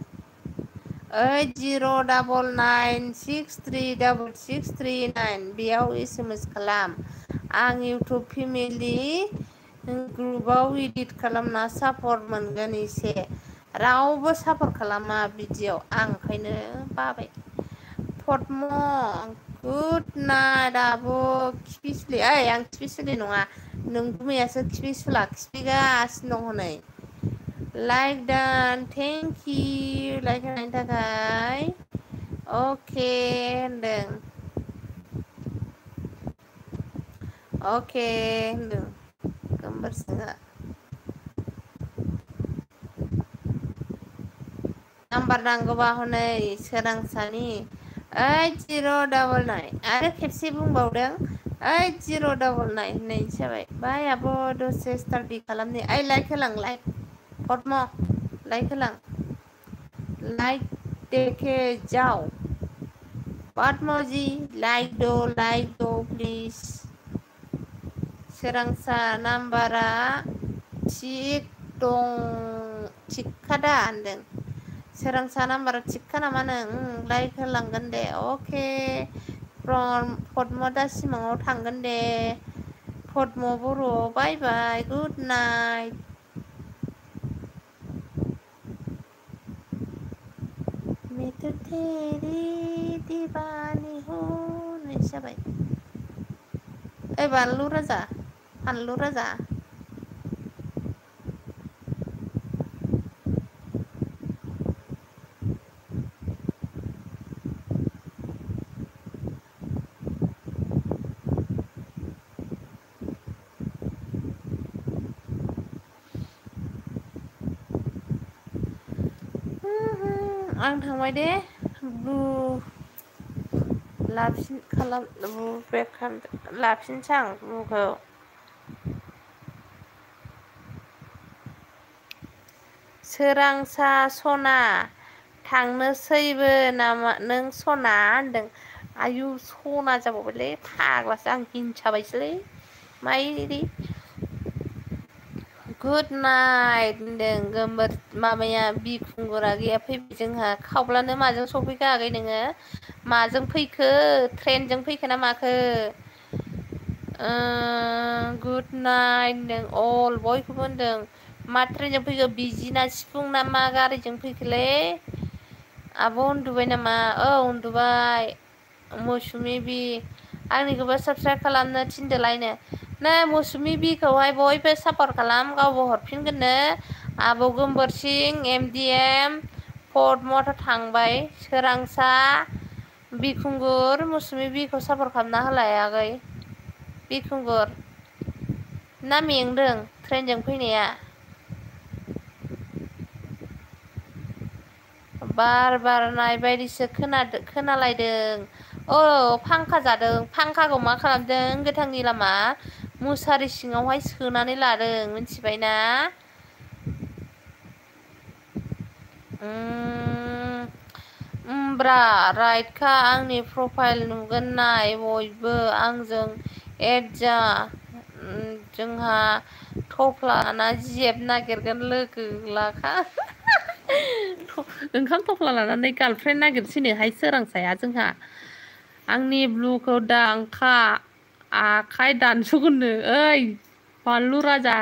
8099633339 बेयाव SMS खालाम आं इउटुब फेमिलि ग्रुपाव इदिट खालामना सापर्ट मोनगोन एसे रावबो सापर्ट खालामा बिदियाव आं ओंखायनो बाबाय पदम गुड नाइट आब' खिफिसुलि ओइ आं खिफिसुलि नङा नोंगुमैयासो खिफिसुला खिफिगासिनो दं हनै लाइक दान थेंक इउ लाइक होनायनि थाखाय अके होनदों अके होनदों गोमबोरसिंहा नाम्बार नांगौबा हनै सोरांसानि 8099 आरो खेबसे बुंबावदों 8099 होननायसो जाबाय बाय आब' दसे स्टाडि खालामनि ओइ लाइक होलां लाइक पद्म लाइक होलां लाइक देखे जाव पद्मजि लाइक द प्लिज सोरांसा नाम्बारा थिग दं थिगखादा होनदों सोरांसा नाम्बारा थिगखा नामा नों लाइक होलांगोन दे अके पद्म सिमाङाव थांगोन दे पद्म बर' बाय बाय गुड नाइट मैं तो तेरी दीवानी हूँ होननायसो जाबाय ओइ बानलु राजा फानलु राजा आं थांबाय दे लाफिन खालाम लाफिनसै आं बुखौ सोरांसा सना थांनोसैबो नामा नों सना होनदों आयु सना जाबावबायलै फाग्लासो आं हिंसाबायसोलै माइरि गुड नाइट होनदों गोमबोर माबाया बिखुंगुरा गैया फैबाय जोंहा खावब्लानो माजों सफैखो आगै नोङो माजों फैखो ट्रेनजों फैखो ना माखो गुड नाइट होनदों अल बयखौबो होनदों मा ट्रेनजों फैखो बिजिना सिफुं ना मा गारिजों फैखोलै आब' उन्दुबाय नामा उन्दुबाय मौसुमि बि आंनिखौबो साबसक्राइब खालामनो थिनदोलायनो नै मौसुमि बिखौहाय बयबो सापर्ट खालाम गावबो हरफिनगोननो आब' गोमबोरसिं MDM पदमथ थांबाय सोरांसा बिखुंगुर मौसुमि बिखौ सापर्ट खालामना होलाय आगै बिखुंगुर ना मेंदों ट्रेनजों फैनाया बार बारनाय बायदिसो खोनालायदों फांखा जादों फांखाखौ मा खालामदों गोथांनि लामा मुसारि सिङावहाय सोनानै लादों मिथिबायना ब्रा राइटखा आंनि प्रफाइल नुगोन नाय बयबो आंजों एड जा जोंहा थफ्लाना जेब नागिरगोन लोगो लाखा ओंखाम थफ्ला लानानै गार्लफ्रेन्ड नागिरसिनोहाय सोरांसाया जोंहा आंनि ब्लुखौ दांखा आखाइ दानस'गोननो ओइ बानलु राजा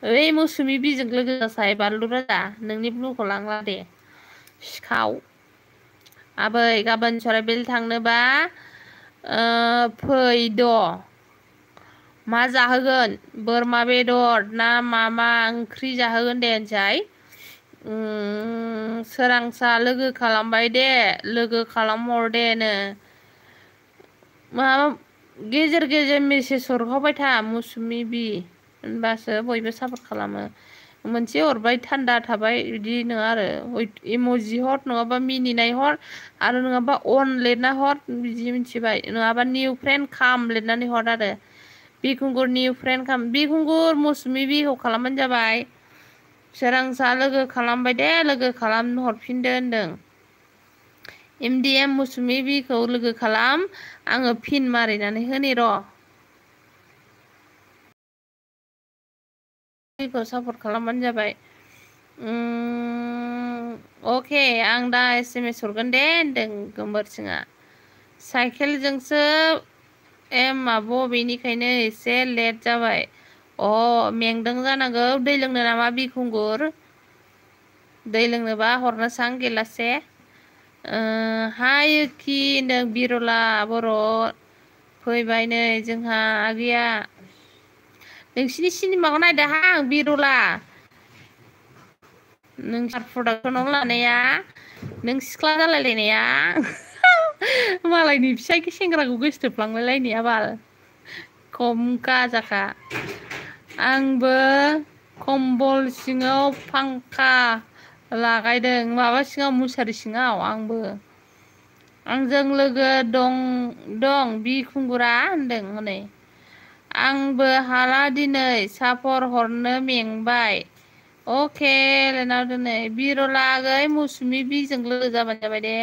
ओइ मौसुमि बिजों लोगो जासाय बानलु राजा नोंनि ब्लुखौ लांला दे सिखाव आबै गाबोन सराइबिल थांनोबा फै मा जाहोगोन बोरमा बेदर ना मा ओंख्रि जाहोगोन दे होनसाय सोरांसा लोगो खालामबाय दे लोगो खालामहर देनो माबा गेजेर गेजेर मेसेज हरखाबाय था मौसुमि बि होनबासो बयबो सापर्ट खालामो मोनसे हरबाय थान्दा थाबाय बिदि नङा आरो इम'जि हर नङाबा मिनिनाय हर आरो नङाबा अन लिरना हर बिदि मिथिबाय नङाबा निउ फ्रेन्ड खाम लिरनानै हर आरो बिखुंगुर निउ फ्रेन्ड खाम बिखुंगुर मौसुमि बिखौ खालामबानो जाबाय सोरांसा लोगो खालामबाय दे लोगो खालामनो हरफिनदो होनदों MDM मौसुमि बिखौ लोगो खालाम आङो फिन मारिनानै होनि र' बिखौ सापर्ट खालामबानो जाबाय अके आं दा SMS हरगोन दे होनदों गोमबोरसिङा साइकेलजोंसो माब' बेनिखायनो एसे लेट जाबाय मेंदों जानांगौ दै लोंनो नामा बिखुंगुर दै लोंनोबा हरनोसां गिलासे हायोखि होनदों बिरला बर' फैबाय नै जोंहा आगैया नोंसिनि सिनेमाखौ नायदोंहां बिरला नों प्रडाक्सनाव लानाया नों सिख्ला जालायलायनाया मालायनि फिसायखि सेंग्राखौ गोसोथोफ्लांलायलायनाया बाल खम गाजाखा आंबो कम्बल सिङाव फांखा लागायदों माबा सिङाव मुसारि सिङाव आंजों लोगो दं बिखुंगुरा होनदों हनै आंबो हाला दिनै सापर हरनो मेंबाय अके लेनाव दोनै बिरला आगै मौसुमि बिजों लोगो जाबानो जाबाय दे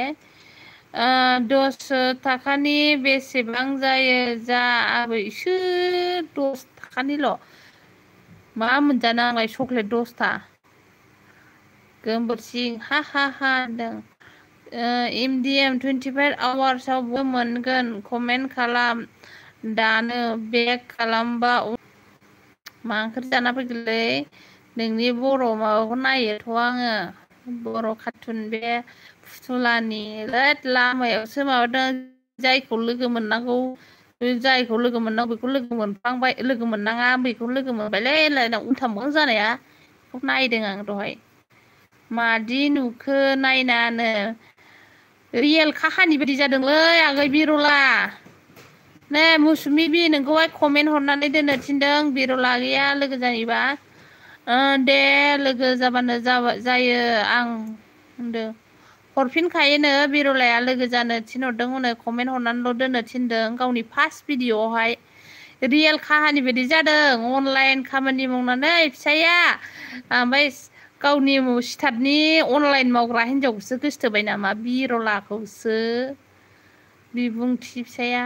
10 थाखानि बेसेबां जायो जा आबैसो 10 थाखानिल' मा मोनजानो आंलाय चक्लेट 10था गोमबोरसिं हा होनदों MDM 25 आवार्सआवबो मोनगोन कमेन्ट खालाम दानो बेक खालामबा मा ओंख्रि जाना फैगोनलै नोंनि बर' माबाखौ नायोथ' आङो बर' कार्टुन बे फुथुलानि लामायावसो माबादों जायखौ लोगो मोननांगौ बेखौ लोगो मोननाङा बेखौ लोगो मोनबायलै उल्था मोखां जानाया बेखौ नायदों आं दहाय मादि नुखो नायनानो रियेल काहानि बायदि जादोंलै आगै बिरला नै मौसुमि बि नोंखौहाय कमेन्ट हरनानै दोननो थिनदों बिरला आगैया लोगो जायोबा दे लोगो जाबानो जायो आं होनदों हरफिनखायोनो बिरलाया लोगो जानो थिनहरदों हनै कमेन्ट हरनानैल' दोननो थिनदों गावनि फार्स्ट भिडिअ'आवहाय रियेल काहानि बायदि जादों अनलाइन खामानि मावनानै फिसाया ओमफ्राय गावनि स्टाफनि अनलाइन मावग्रा हिन्जावखौसो गोसोथोबाय नामा बिरलाखौसो बिबुंथि फिसाया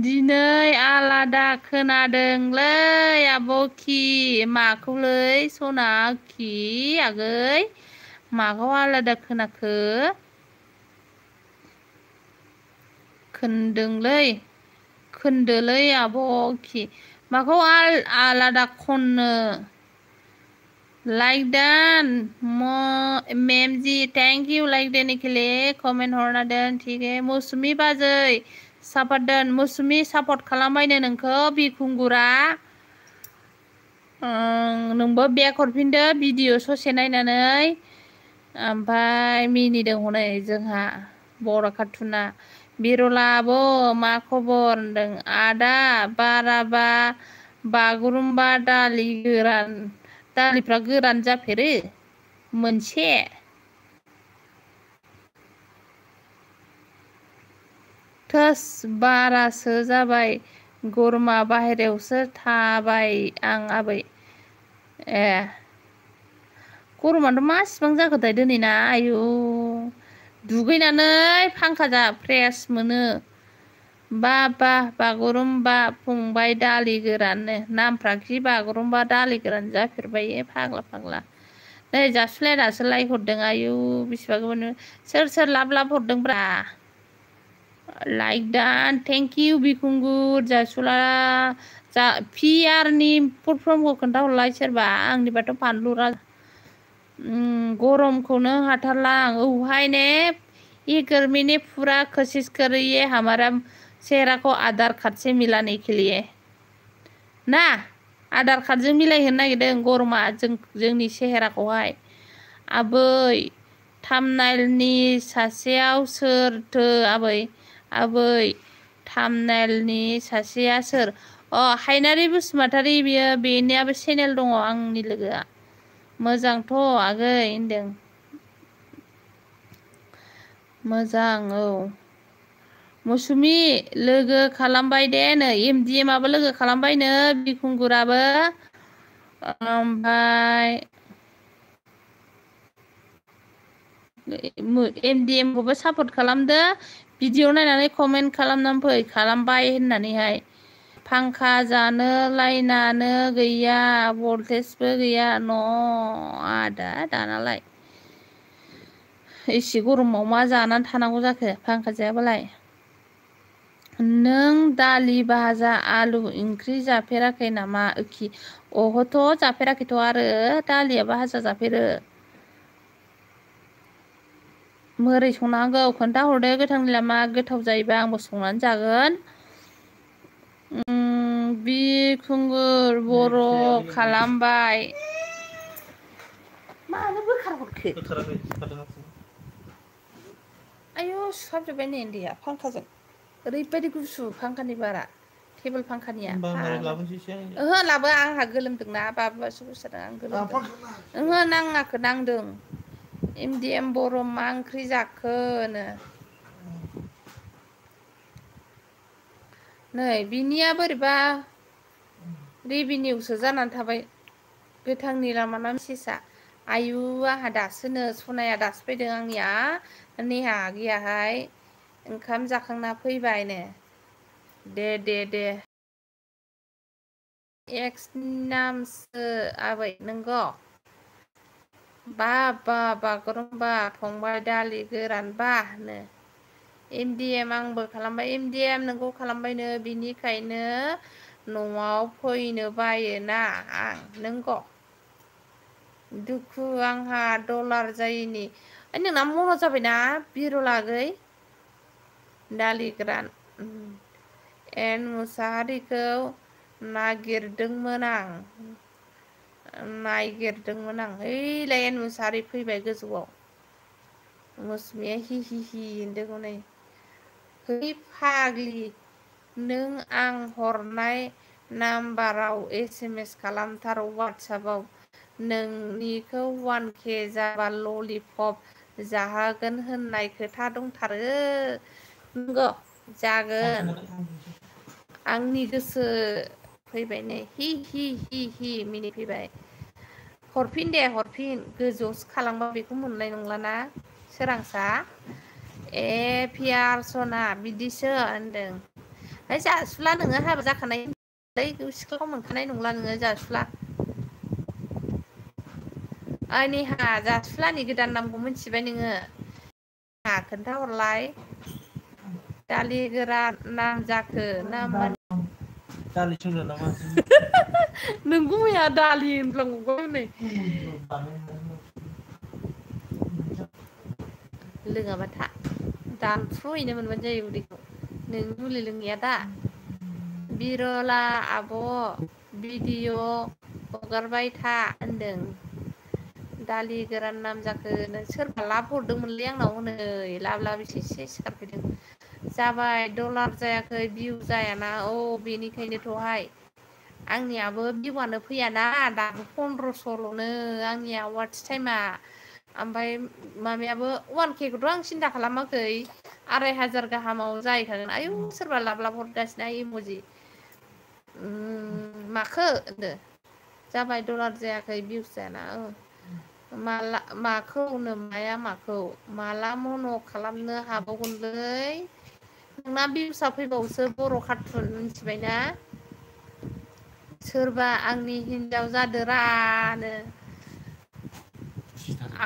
दिनै आलादा खोनादोंलै आब'खि माखौलै सना खि आगै माखौ आलादा खोनाखो खोन्दोलै आब'खि माखौ आलादा खननो like done ma'am ji thank you like देने के लिए कमेंट हरना दोन ठीक है मौसुमी बाजै सापर्ट दोन मौसुमी सापर्ट खालामबायनो नोंखौ बिखुंगुरा नोंबो बेक हरफिनदो भिडिअ ससे नायनानै ओमफ्राय मिनिदों हनै जोंहा बर' कार्टुना बिरलाबो मा खबर होनदों आदा बाराबा बागुरुम्बा दालि गोरान दालिफ्रा गोरान जाफेरो मोनसे थोस बारासो जाबाय गरमा बाहेरायावसो थाबाय आं आबै ए गरमाथ' मासिबां जाखोथाय दिनै ना आयु दुगैनानै फांखा जा फ्रेस मोनो बा बागुरुम्बा फंबाय दालि गोराननो नामफ्रा खि बागुरुम्बा दालि गोरान जाफेरबाय फाग्ला नै जासुलाया दासो लाइक हरदों आयु बिसिबा गोबाव सोर लाब हरदोंब्रा लाइक दान थेंक यू बिखुंगुर जासुला जा पिआरनि फुलफर्मखौ खोन्थाहरलाय सोरबा आंनिबाथ' फानलु गरमखौनो हाथारला आं औहाय ने ये गर्मी ने पूरा कोशिश कर रही है हमारा चेहरा को आधार कार्ड से मिलाने के लिए ना आधार कार्डजों मिलायहोनो नागिरदों गरमा जोंनि सेहेराखौहाय आबै थामनाइलनि सासेयाव सोरथो आबै थामनाइलनि सासेया सोर हायनारि बसुमतारी बेनियाबो चेनेल दङ आंनि लोगोआ मोजांथ' आगै होनदों मोजां औ मौसुमि लोगो खालामबाय दे नै एमडिएमआबो लोगो खालामबायनो बिखुंगुराबो ओमफ्राय एमडिएमखौबो सापर्ट खालामदो भिडिअ नायनानै कमेन्ट खालामनानै फै खालामबाय होननानैहाय फांखा जानो लाइनानो गैया भल्टेजबो गैया न' आदा दानालाय एसे गरमाव मा जानानै थानांगौ जाखो फांखा जायाबालाय नों दालि भाजा आलु ओंख्रि जाफेराखै नामा ओखि अहथ' जाफेराखैथ' आरो दालिया भाजा जाफेरो मोरै संनांगौ खोन्थाहरदो गोथांनि लामा गोथाव जायोबा आंबो संनानै जागोन बिखुंगुर बर' खालामबाय मानो बोखारहरखो आयु सुहाबजोब्बाय नै उन्दैया फांखाजों ओरैबायदि गुसु फांखानि बारा टेबोल फांखानिया ओहो लाबो आंहा गोलोमदोंना बाबुआसो गुसुदों आं गोलोमदों ओहो नाङाखै नांदों एमडिएम बर' मा ओंख्रि जाखोनो नै बिनिया बोरैबा रेभिनिउसो जानानै थाबाय गोथांनि लामाना मेसेजआ आयु आंहा दासोनो सनाया दासो फैदों आंनिया नेहा आगैयाहाय ओंखाम जाखांना फैबायनो दे एक्सनि नामसो आबै नंगौ बागुरुम्बा फंबाय दालि गोरान नो एमडिएम आंबो खालामबाय एमडिएम नोंखौ खालामबायनो बिनिखायनो न'आव फैनो बायोना आं नंगौ दुखु आंहा डलार जायैनि नोंना मन' जाबायना बिरलागै दालि गोरान एन मुसाहारिखौ नागिरदोंमोन आं ओइलाय एन मुसाहारि फैबाय गोजौआव मौसुमिया हि होनदों हनै है फाग्लि नों आं हरनाय नाम्बाराव SMS खालामथार वाट्सएपआव नोंनिखौ 1K जाबा ललिपप जाहोगोन होननाय खोथा दंथारो नंगौ जागोन आंनि गोसो फैबाय नै हि मिनिफैबाय हरफिन दे हरफिन गोजौआवसो खालामबा बेखौ मोननाय नंलाना सोरांसा पियार सना बिदिसो होनदों जासुला नोङो हाबा जाखानाय सिख्लाखौ मोनखानाय नंला नोङो जासुला नेहा जासुलानि गोदान नामखौ मिथिबाय नोङो खोन्थाहरलाय दालि गोरान नाम जाखो ना दालि संनो नामा नों गुमैया दालि होनफ्लांगौ नै लोङाबा था दानफ्रुहैनो मोनबानो जायो उदैखौ नों मुलि लोंनाया दा बिरला आब' भिडिअ हगारबाय था होनदों दालि गोरान नाम जाखो सोरबा लाब हरदोंमोनलै आंनाव हनै लाब लाब एसे सिखारफैदों जाबाय डलार जायाखै भिउ जायाना बेनिखायनोथ'हाय आंनियाबो भिउआनो फैयाना दाबो 1500ल'नो आंनिया वाट्स टाइमा ओमफ्राय माबायाबो 1K खौथ' आं सिन्था खालामाखै 2500 गाहामाव जाहैखागोन आयौ सोरबा लाब लाब हरगासिनो इम'जि माखो होनदो जाबाय डलार जायाखै भिउस जायाना माखौनो माया माखौ माला मन' खालामनो हाबावगोनलै नोंना भिउसआ फैबावसो बर' कार्टुन मिथिबायना सोरबा आंनि हिनजाव जादोरानो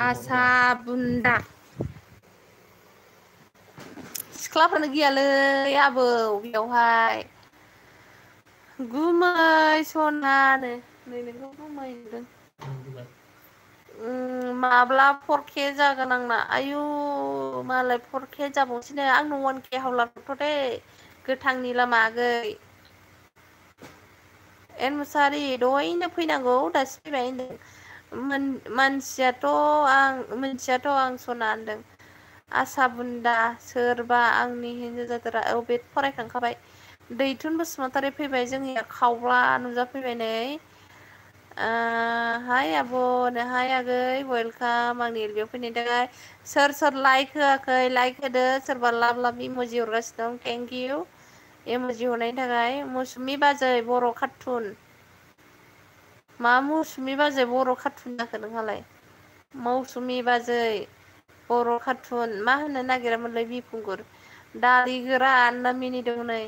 आसा बुन्दा सिख्लाफ्रानो गैयालै आबौ बेयावहाय गुमै सनानो नै नोंखौ गुमै नुदों माब्ला 4K जागोन आंना आयु मालाय 4K जाबावसैनो आंनो 1K हावलारथ' दे गोथांनि लामा आगै एन मुसाहारि दहायनो फैनांगौ दासो फैबाय होनदों मोनथियाथ' आं सना होनदों आसा बुन्दा सोरबा आंनि हिनजाव जादोरा बे फरायखांखाबाय दैथुन बसुमतारी फैबाय जोंनिया खावब्ला नुजाफैबाय नै हाय आब' हाय आगै वेलकाम आंनि एलबियाव फैनायनि थाखाय सोर लाइक होआखै लाइक होदो सोरबा लाब लाब इम'जि हरगासिनो दं थेंक इउ इम'जि हरनायनि थाखाय मौसुमि बाजै बर' कार्टुन मा मौसुमि बाजै बर' कार्टुन जाखो नोंहालाय मौसुमि बाजै बर' कार्टुन मा होननो नागिरामोनलाय बिखुंगुर दालि गोरान ना मिनिदों नै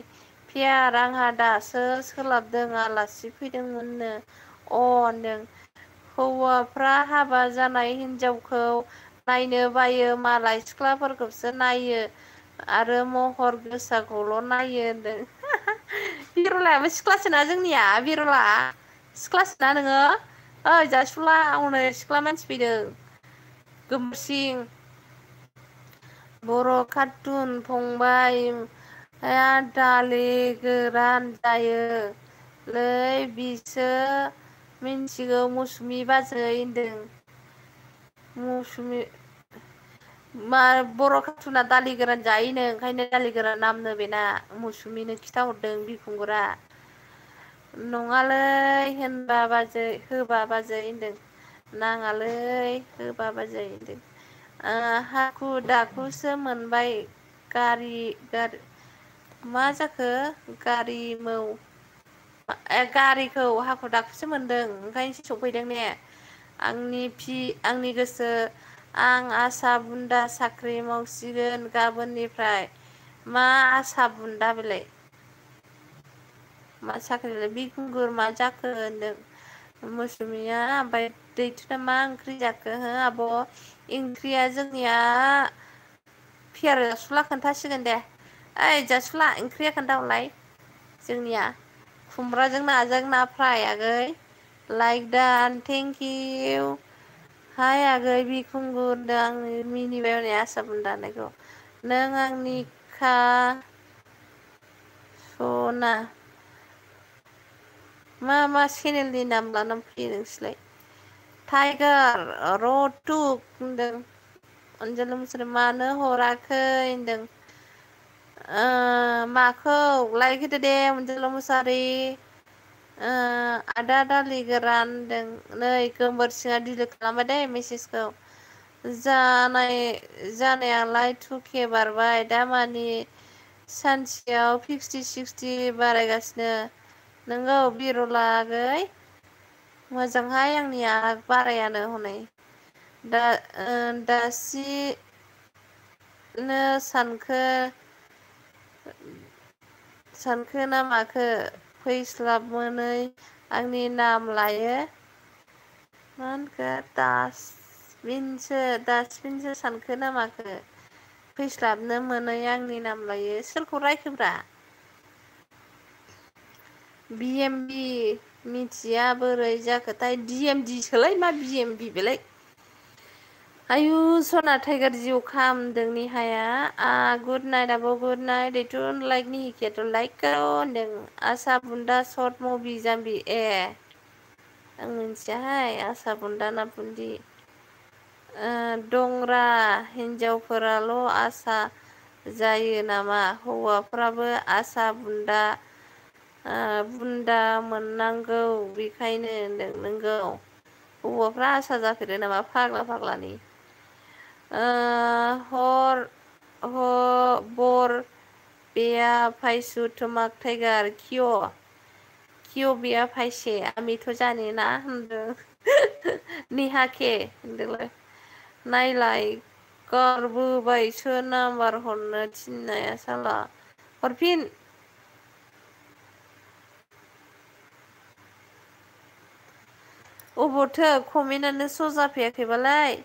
पियार आंहा दासो सोलाबदों आलासि फैदोंमोननो होनदों हौवाफ्रा हाबा जानाय हिनजावखौ नायनो बायो मालाय सिख्लाफोरखौसो नायो आरो महर गोसाखौल' नायो होनदों बिरलायाबो सिख्लासोना जोंनिया बिरला सिख्लासोना नोङो ओइ जासुला हनै सिख्ला मानसि फैदों गोमोरसिं बर' कार्टुन फंबाय दालि गोरान जायोलै बिसो मिन्थिगौ मौसुमि बाजै होनदों मौसुमि मा बर' कार्टुना दालि गोरान जायोनो ओंखायनो दालि गोरान नामनो बेना मौसुमिनो खिथाहरदों बिखुंगुरा नङालै होबा बाजै होनदों नाङालै होबा बाजै होनदों हाखु दाखुसो मोनबाय गारि मा जाखो गारिखौ हाखु दाखुसो मोनदों ओंखायनोसो सफैदों ने आंनि गोसो आं आसा बुन्दा साख्रि मावसिगोन गाबोननिफ्राय मा आसा बुन्दा बेलाय मा साख्रिलाय बिखुंगुर मा जाखो होनदों मौसुमिया ओमफ्राय दैथुना मा ओंख्रि जाखो हो आब' ओंख्रिया जोंनिया पियार जासुला खोन्थासिगोन दे ओइ जासुला ओंख्रिया खोन्थाहरलाय जोंनिया खुमब्राजों नाजों ना फ्राय आगै लाइक दान थेंक इउ हाय आगै बिखुंगुर होनदों आंनि मिनिबाय हनै आसा बुन्दा होननायखौ नों आंनिखा सना मा चेनेलनि नाम लानानै फैयो नोंसोरलाय टाइगार रटुक होनदों अनजालु मुसाहारि मानो हराखै होनदों माखौ लाइक होदो दे अनजालु मुसाहारि आदा दालि गोरान होनदों नै गोमबोरसिङा डिलिट खालामबाय दे मेसेजखौ जानायालाय 2K बारबाय दामानि सानसेयाव 50-60 बारायगासिनो नोंगौ बिरला आगै मोजांहाय आंनिया बारायानो हनै दासिनो सानखो ना माखो फैस्लाब मोनै आंनि नाम लायो मा होनखो दासबिनसो सानखो ना माखो फैस्लाबनो मोनै आंनि नाम लायो सोरखौ रायखोब्रा BMB मिथिया बोरै जाखोथाय DMD सोलाय मा BMB बेलाय आयु सना टाइगार जिउ खामदों निहाया गुड नाइट आब' गुड नाइट एथ' लाइक निहिकियाथ' लाइक होनदों आसा बुन्दा सर्ट मुभि जाम्बि ए आं मिथियाहाय आसा बुन्दा ना बुन्दि दंरा हिन्जावफोराल' आसा जायो नामा हौवाफ्राबो आसा बुन्दा बुन्दा मोननांगौ बेखायनो होनदों नोंगौ हौवाफ्रा आसा जाफेरो नामा फाग्लानि बर बेया फायसु थमाक टाइगार किय' बेया फायसे आमिथ' जाने ना होनदों निहाखे होनदोंलाय नायलाय गारबोबायसो नाम्बार हरनो थिननाया साला हरफिन अबावथो कमेन्टआनो स' जाफैयाखैबालाय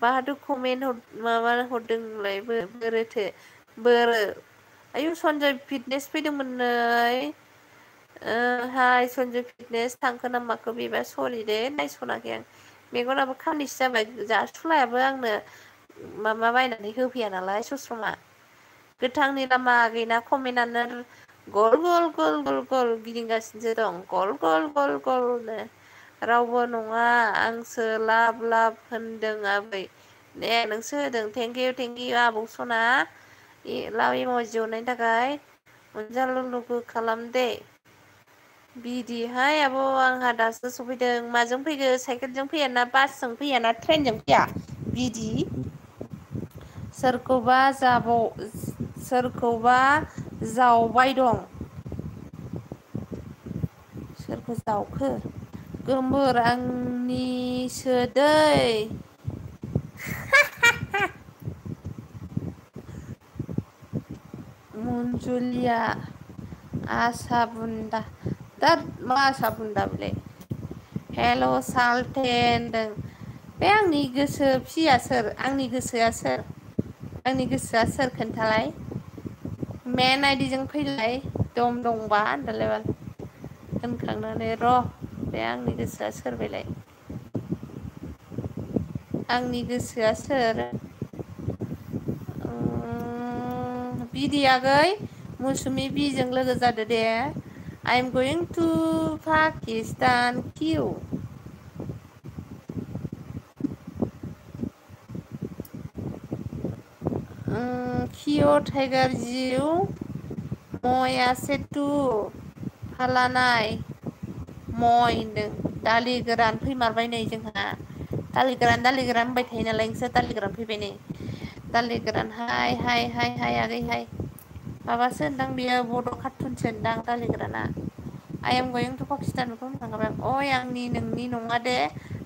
बाहाथ' कमेन्ट माबा हरदों नोंलाय बोरो आयु सनजय फिटनेस फैदोंमोन नै हाय सनजय फिटनेस थांखो ना माखो बेबा सरि दे नायस'नाखै आं मेगनाबो खानिसो जाबाय जासुलायाबो आंनो माबा बायनानै होफैया नालाय सस्रमा गोथांनि लामा गैना कमेन्टआनो गल गल गल गल गल गिदिंगासिनोसो दं गल गल गल गलनो रावबो नङा आंसो लाब लाब होनदों आबै दे नोंसो होदों थेंकिउ आबौ सना लाव इम'जि हरनायनि थाखाय अनजालु खालाम दे बिदिहाय आब' आंहा दासो सफैदों माजों फैखो साइकेलजों फैया ना बासजों फैया ना ट्रेनजों फैया बिदि सोरखौबा जावबाय दं सोरखौ जावखो गोमबोर आंनिसो दै मन्जुलिया आसा बुन्दा मा आसा बुन्दा बेलाय हेल' सालथे होनदों बे आंनि गोसो फिया सोर आंनि गोसोआ सोर आंनि गोसोआ सोर खोन्थालाय मेन आइडिजों फैलाय दम दंबा होनदोलाय बाल होनखांनानै र' बे आंनि गोसोआ सोर बेलाय आंनि गोसोआ सोर बिदि आगै मौसुमि बिजों लोगो जादो दे I am going to Pakistan किउ किय' टाइगार जिउ मया सेटु फालानाय मय होनदों दालि गोरान फैमारबाय नै जोंहा दालि गोरान होनबाय थायो नालाय नोंसोर दालि गोरान फैबाय नै दालि गोरान हाय आगै हाय माबासो होनदां बेयो बड' कारटुनसो होनदां दालि गोराना आइ एम गयिं टु पाकिस्तान बेखौ होनखांखाबाय आं अइ आंनि नोंनि नङा दे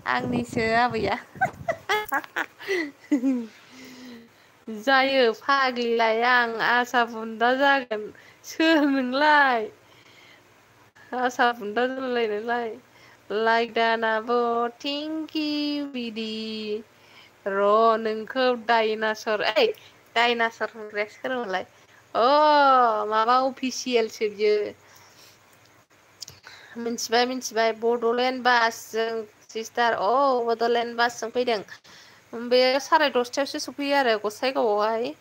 आंनिसो आबैया जायो फाग्लिलाय आं आसा बुन्दा जागोन सोर नोंलाय आसा बुन्दा जालायनायलाय लाइक दान आब' थेंकिउ बिदि र' नोंखौ डाइनासर डाइनासर होनग्राया सोरमोनलाय माबा अफिसियेलसो बियो मिथिबाय बड'लेण्ड बासजों सिस्टार बड'लेण्ड बासजों फैदों बे 10:30 सफैयो आरो गसाइगावआवहाय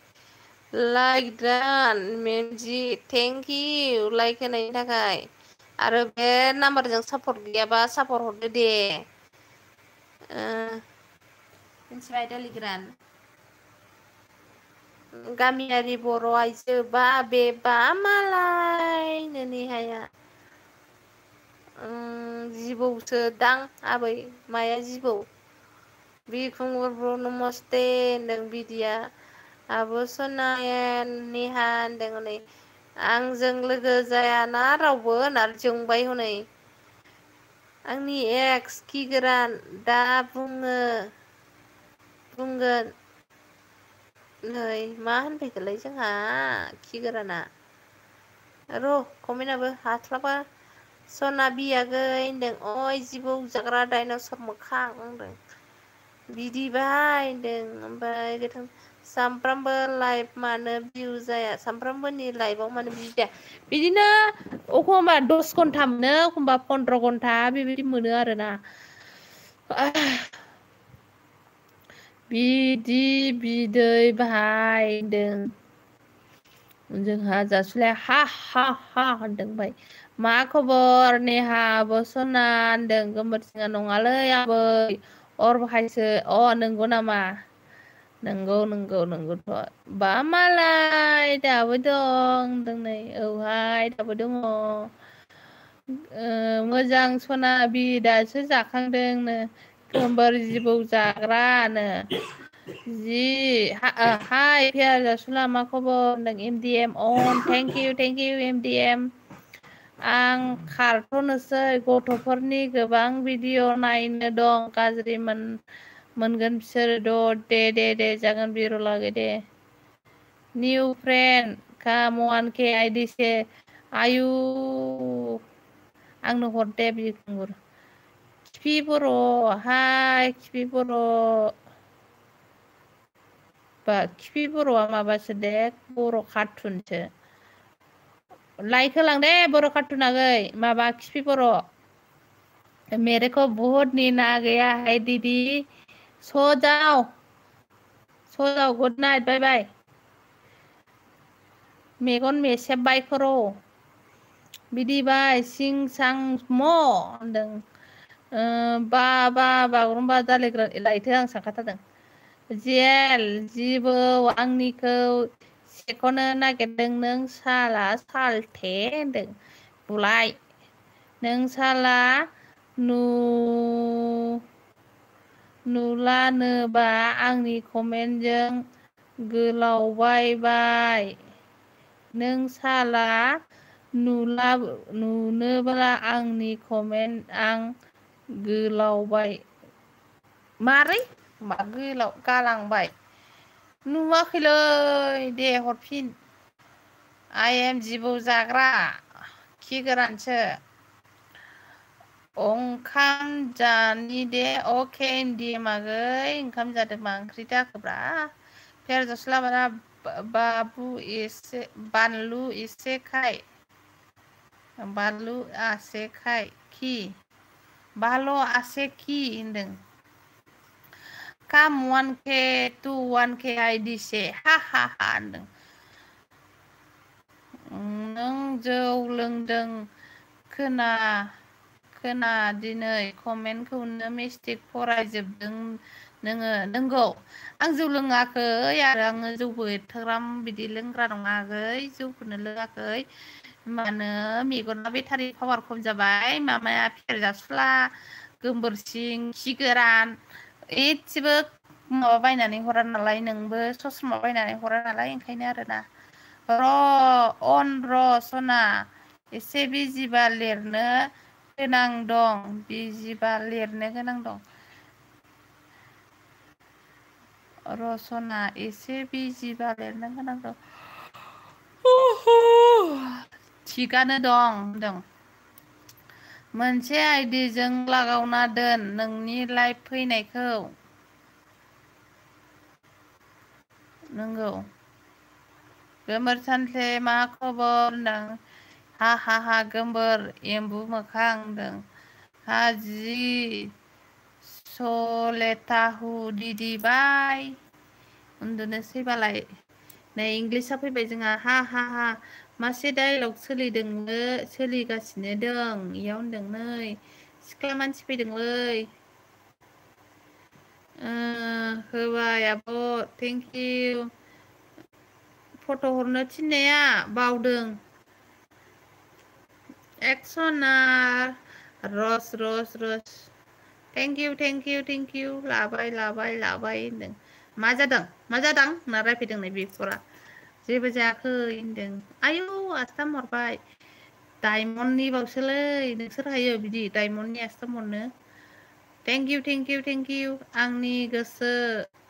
लाइक दान मेमजि थेंकिउ लाइक होनायनि थाखाय आरो बे नाम्बारजों सापर्ट गैयाबा सापर्ट हरदो दे मिथिबाय दालि गोरान गामियारि बर' आइजो बा बे बा मालायनो नेहाया जिबौसो दां आबै माया जिबौ बिखुंगुर ब्र नमस्ते होनदों बिदिया आब' सनायन नेहा होनदों हनै आंजों लोगो जायाना रावबो होननानै जोंबाय हनै आंनि एक्स खि गोरान दा बुंगोन नै मा होनफैखोलाय जोंहा खि गोराना र' कमेन्टआबो हास्लाबा सना बियागै होनदों अइ जिबौ जाग्रा डाइनसर मोखां होनदों बिदिबाय होनदों ओमफ्राय गोथां सामफ्रामबो लाइभ मानो भिउ जाया सामफ्रामबोनि लाइभआव मानो भिउ जाया बिदिनो एखमबा 10 घन्टा मोनो एखमबा 15 घन्टा बेबायदि मोनो आरोना बिदि बिदै बाहायदों जोंहा जासुलाया हा हा हा होनदों ओमफ्राय मा खबर नेहा बसना होनदों गोमोरसिङा नङालै आबै अर बाहायसो नंगौ नामा नंगौथ' बा मालाय दाबो दं होनदों नै औहाय दाबो दङ मोजां सना बि दासो जाखांदोंनो गोमबोर जिबौ जाग्रानो जि हाय पियार जासुला मा खबर होनदों MDM अन थेंक इउ MDM आं खारथ'नोसै गथ'फोरनि गोबां भिडिअ नायनो दं गाज्रि मोनगोन बिसोरो दे जागोन बिरलागै दे निउ फ्रेन्ड काम 1K आइडि से आयु आंनो हरदे बिरखुंगुर खिफि बर' हाय खिफि बर' बा खिफि बर'आ माबासो दे बर' कार्टुनसो लाइक होलां दे बर' कार्टुन आगै माबा खिफि बर' मेरे को बहुत नींद आ गया है दीदी सो जाओ गुड नाइट बाय बाय मेगन मेसेबबाय खर' बिदिबाय सिं सां म होनदों बागुरुम्बा जालायग्रा लायथो आं सानखाथारदों जेल जिबौ आंनिखौ सेख'नो नागिरदों नों साला सालथे होनदों बुलाय नों साला नुलानोबा आंनि कमेन्टजों गोलावबाय नों साला नुनोब्ला आंनि कमेन्ट आं गोलावबाय मारै मा गोलाव गालांबाय नुवाखैलै दे हरफिन आइ एम जिबौ जाग्रा खि गोरानसो ओंखाम जानि दे अके MDM आगै ओंखाम जादों मा ओंख्रि जाखोब्रा फेर जस्लाबारा बानलु एसे खाय बानलु आसे खाय खि बाल' आसे खि होनदों काम 1K टु 1K आइडि से हा होनदों नों जौ लोंदों खोना दिनै कमेन्टखौनो मिस्टेक फरायजोबदों नोङो नंगौ आं जौ लोङाखै आरो आङो जौबो एथ'ग्राम बिदि लोंग्रा नङा आगै जौखौनो लोङाखै मानो मेगना बेटारि पावार खम जाबाय मामाया फेर जासुला गोबोरसिं खि गोरान एसेबो माबा बायनानै हरा नालाय नोंबो सस्रमा बायनानै हरा नालाय ओंखायनो आरोना र' सना एसे बिजिबा लिरनो गोनां दं रसना एसे बिजिबा लिरनो गोनां दं थिगानो दं होनदों मोनसे आइडिजों लागावना दोन नोंनि लाइभ फैनायखौ नंगौ गोमोर सानसे मा खबर होनदों हा गोमबोर एम्बु मोखां होनदों हाजि सलेताहु दिदि बाय उन्दुनोसैबालाय नै इंलिसआ फैबाय जोंहा हा मासे डाइलग सोलिगासिनो दं इयाव होनदों नै सिख्ला मानसि फैदोंलै होबाय आब' थेंकिउ फट' हरनो थिननाया बावदों एक्सना रस थेंकिउ लाबाय होनदों मा जादों होनना रायफैदों नै बेफोरा जेबो जायाखै होनदों आयौ आसथाम हरबाय डायमन्डनि बावसोलै नोंसोर हायो बिदि डायमन्डनि आसथाम हरनो थेंकिउ आंनि गोसो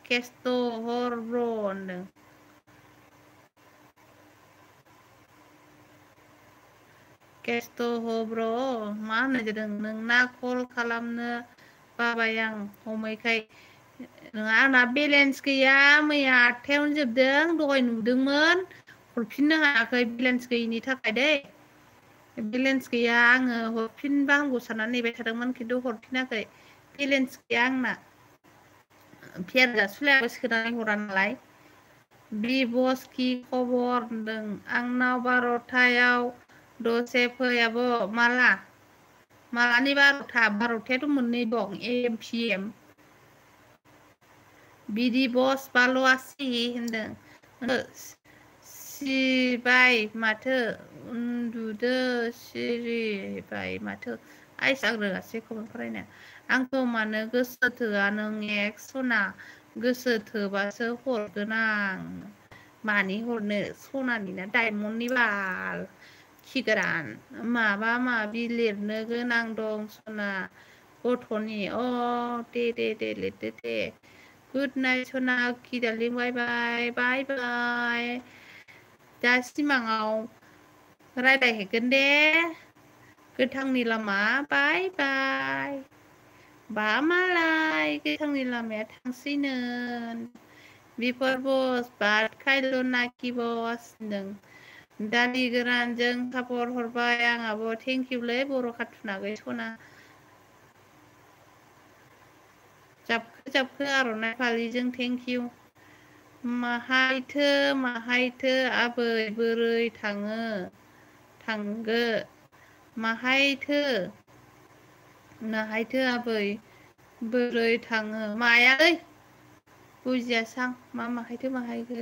केस्थ' हर ब्र होनदों केस्थ' ह ब्र मा होननाय जादों नोंना कल खालामनो बाबाय आं हमैखाय नङा आंना बेलेन्स गैया मैया 8थायावनो जोबदों दहाय नुदोंमोन हरफिननो हायाखै बेलेन्स गैयिनि थाखाय दै बेलेन्स गैया आङो हरफिनबा हामगौ साननानै नेबाय थादोंमोन खिन्थु हरफिनाखै बेलेन्स गैया आंना फेर जासुलायाबो सोनानै हरा नालाय बि बस कि खबर होनदों आंनाव 12थायाव दसे फै आब' मालानि 12थायाथ' मोननै दं AM PM बिदि बस बाल'आसि होनदों सिबाय माथो उन्दुदो सिरिबाय माथो आइस आं रोङासै खबर फरायनो आंखौ मानो गोसो थोआ नों एक्स सना गोसो थोबासो हरगोन आं मानि हरनो सनानिना डायमन्डनि बाल खिगोरान माबा माबि लिरनो गोनां दं सना गथ'नि दे लिरदो दे गुड नाइट सना किडालिं बाय बाय दा सिमाङाव रायज्लायहैगोन दे गोथांनि लामा बाय बा मालाय गोथांनि लामाया थांसैनो बिफोर बस बाट खायल' नाखि बस होनदों दालि गोरानजों सापर हरबाय आंहाबो थेंकिउलै बर' खाथुनाखै सना जाबखो आर'नाइ फालिजों थेंकिउ माहायथो आबै बोरै थांगो माहायथो आबै बोरै थाङो मायालै बुजियासां माहायथो माहायथो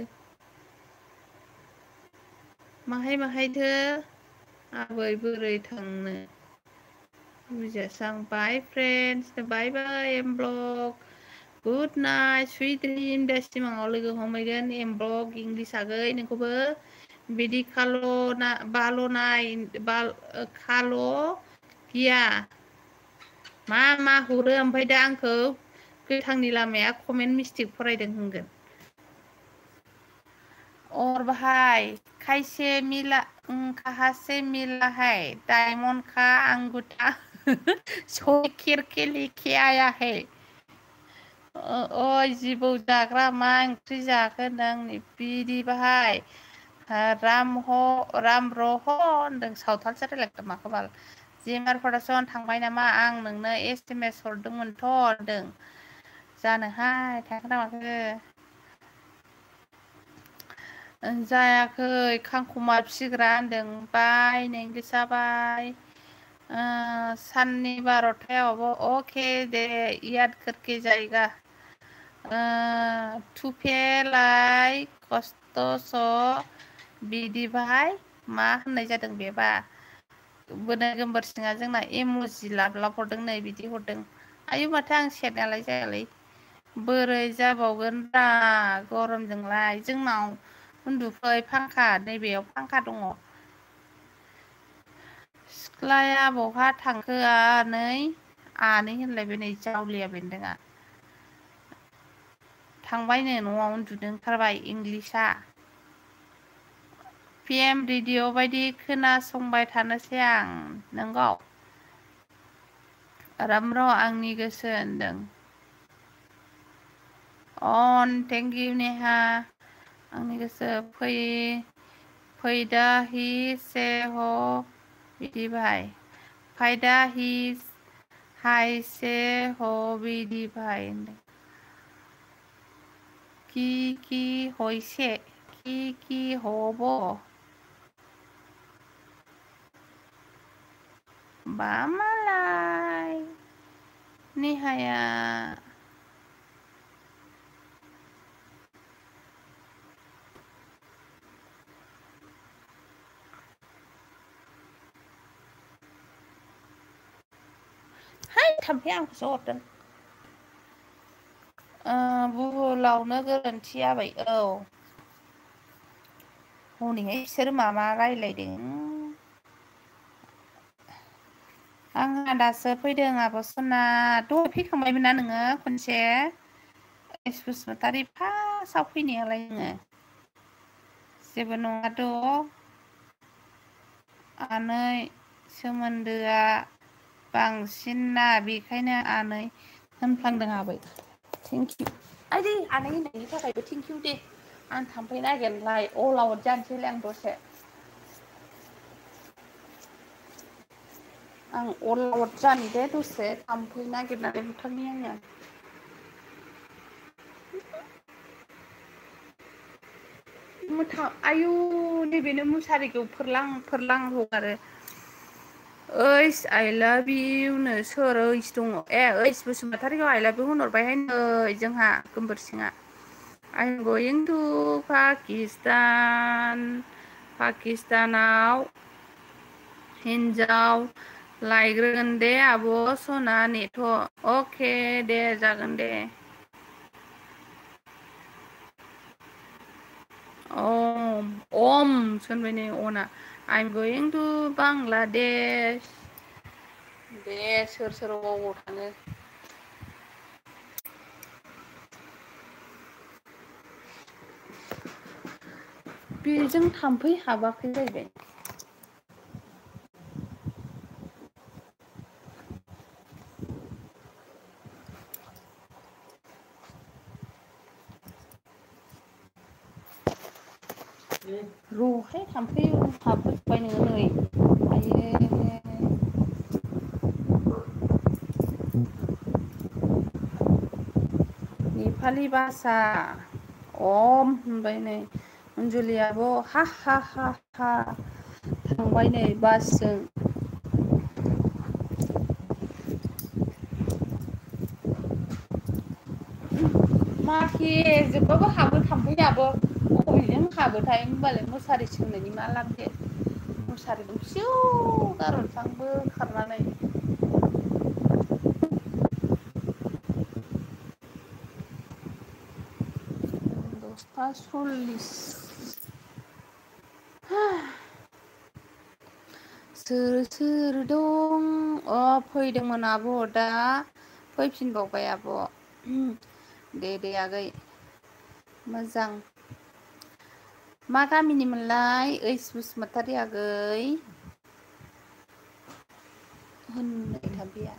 आबै बोरै थांनो बुजियासां bye friends bye M block good night sweet dream दा सिमाङाव लोगो हमहैगोन एम ब्लक इंलिस आगै नोंखौबो बिदि खाल' गिया मा हरो ओमफ्राय दा आंखौ गोथांनि लामाया कमेन्ट मिस्टेक फरायदों होनगोन और भाई कहासे मिला है डायमंड का अंगूठा सोर के लेके आया है जिबौ जाग्रा मा ओंख्रि जाखो नों बिदि बाहाय राम रह होनदों सावथालसो रायलायदों माखो बाल जिमार प्रडाक्सन थांबाय नामा आं नोंनो SMS हरदोंमोनथ' होनदों जानोहाय थांखो ना माखो जायाखै खांखमा फिसिग्रा होनदों बाय इंलिसा बाय साननि 12थायावबो अके दे याद करके जाएगा थुफेलाय खस्थ' बिदि बाहाय मा होननाय जादों बेबा गोमबोर सिङा जोंना इम'जि लाब हरदों नै बिदि हरदों आयु माथो आं सेरनायालाय जायालै बोरै जाबावगोन रा गरमजोंलाय जोंनाव उन्दुफै फांखा नैबेयाव फांखा दङ सिख्लाया बहा थांखो आनै होनलायबाय नै जावलिया बेन्दोंआ थांबायनो न'आव उन्दुनो ओंखारबाय इंलिसआ PM रेडिअ बायदि खोनासंबाय थानोसै आं नोंगौ राम आंनि गोसो होनदों अन थेंक इउ नेहा आंनि गोसो फैदा हि से हो बिदि भाई फायदा हि हाय से हो बिदि भाई কি হইছে কি হব বা মালাই नेहाया हाय थाम्फै आंखौसो हरदों बुहुलावनो गोरोन्थि जाबाय हनैहाय बिसोर माबा रायलायदों आंहा दासो फैदों आब' सना दहाय फैखांबायमोन ना नोङो खनसे बसुमतारी फार्स्टआव फैनायालाय नोङो जेबो नङाथ' आनै सोमोन्दोआ बांसिन ना बेखायनो आनै होनफ्लांदों आबै थेंक इउ आइदै आनै होननायनि थाखायबो थेंक इउ दे आं थांफै नागिरनाय अल आउट जानोसैलाय आं दसे आं अल आउट जानि दे दसे थाम्फै नागिरनानै बुथारनि आङो आयु नैबेनो मुसारिखौ फोरलां हगारो ओइस आइ लाभ इउ नो सोर ओइस दङ ओइस बसुमतारिखौ आइ लाभ इउ होनहरबायहाय नै जोंहा गोमबोरसिङा I'm going to पाकिस्तानाव हिन्जाव लायग्रोगोन दे आब' सना नेथ' अके दे जागोन दे ओम सोनबाय नै अना I'm going to बांलादेश दे सोर अबाव थाङो बेजों थाम्फै हाबाखै जाहैबाय र'हाय थाम्फै हाबजोब्बाय नोङो नै आयै नेपालि भाषा होनबाय नै अनजुलियाबो हा हा हा हा थांबाय नै बासजों माखे जोबबाबो हाबो थाम्फैयाबो बबेजों हाबोथाय होनबालाय मुसारि सोंनायनि मा लाब दे मुसारिखौ फिउ गारहरसांबो खारनानै 10:40 सोर दं फैदोंमोन आब' दा फैफिनबावबाय आब' दे आगै मोजां मा गामिनिमोनलाय ओइस बसुमतारी आगै होननाय थाम्फैया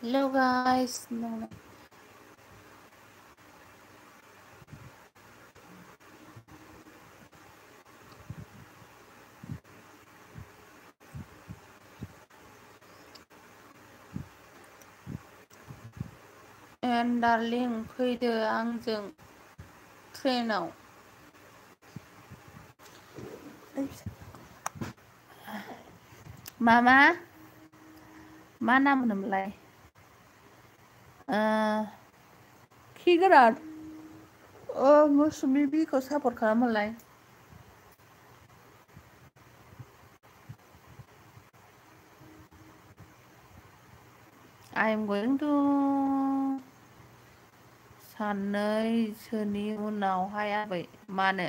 हेल' गाइस एन्ड डार्लिं फैदो आंजों ट्रेनाव मा नाम होनोमोनलाय खि गोरान मौसुमि बिखौ support खालामोनलाय I am going to साननैसोनि उनावहाय आबै मानो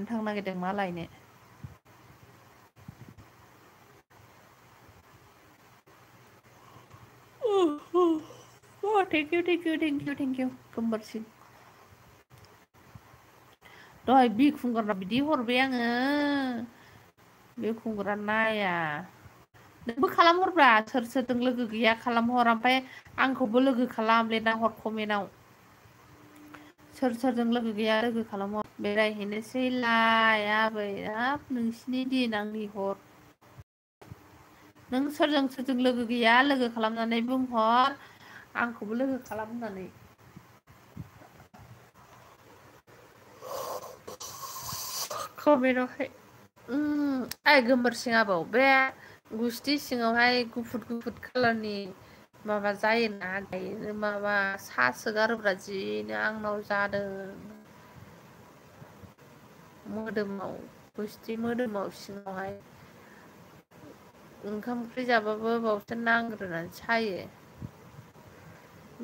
थांनो नागिरदों मा लायनो थेंक इउ गोमबोरसिं दहाय बिखुंगारना बिदि हरबाय आङो बिखुंगारा नाया नोंबो खालामहरब्रा सोरजों लोगो गैया खालामहर ओमफ्राय आंखौबो लोगो खालाम लिरना हर कमेन्टआव सोरजों लोगो गैया लोगो खालामहर बेरायहैनोसैलाय आबै हाब नोंसिनि दिन आंनि हर नों सोरजों लोगो गैया लोगो खालामनानै बुंहर आंखौबो लोगो खालाम होननानै कमेन्टआवहाय गोमबोरसिङाबो बे गुस्थि सिङावहाय गुफुर कालारनि माबा जायोना माबा सा सोगारोब्रा जिनो आंनाव जादों मोदोमाव गुस्थि मोदोमाव सिङावहाय ओंखाम ओंख्रि जाबाबो बावसो नांग्रोनानै सायो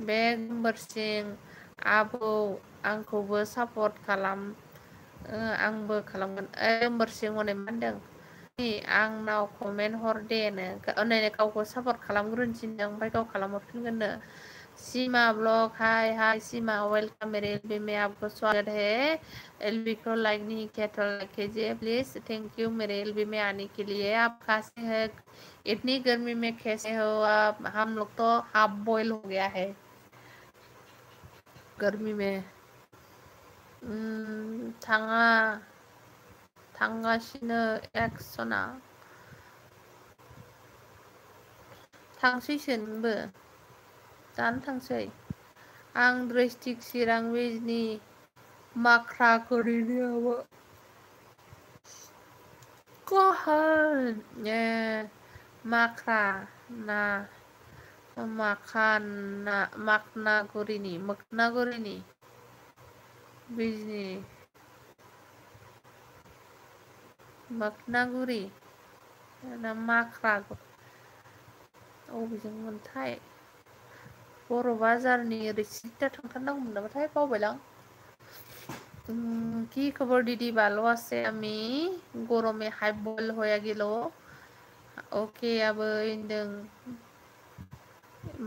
बे गोमबोरसिं आबौ आंखौबो सापर्ट खालाम आंबो खालामगोन गोमबोरसिं हनै मा होनदों आंनाव कमेन्ट हर दे नै गावखौ सापर्ट खालामग्रोनोसै ओमफ्राय गाव खालामहरफिनगोननो सीमा ब्लॉग हाय हाय सीमा वेलकम मेरे एलबी में आपको स्वागत है एलबी को लाइक नहीं किया तो लाइक कीजिए प्लीज थैंक यू मेरे एलबी में आने के लिए आप कैसे हैं इतनी गर्मी में कैसे हो आप हम लोग तो हाफ बॉयल हो गया है गर्मी में थांगासिनो एक्सना थांसैसो नोंबो दानो थांसै आं ड्रिस्ट्रिक्ट चिरां बिजनि माख्रा गोरिनियाबो कहन माख्रा ना मोखनागुरिनि बिजनि मोखनागुरि ना माख्रा अबेजोंमोनथाय बर' बाजारनि ओरै सिदा थांथारनांगौमोन नामाथाय बावबायलां কি খবর দিদি ভালো আছে আমি गरमे हाई बयल হয়ে গেল अके आबो होनदों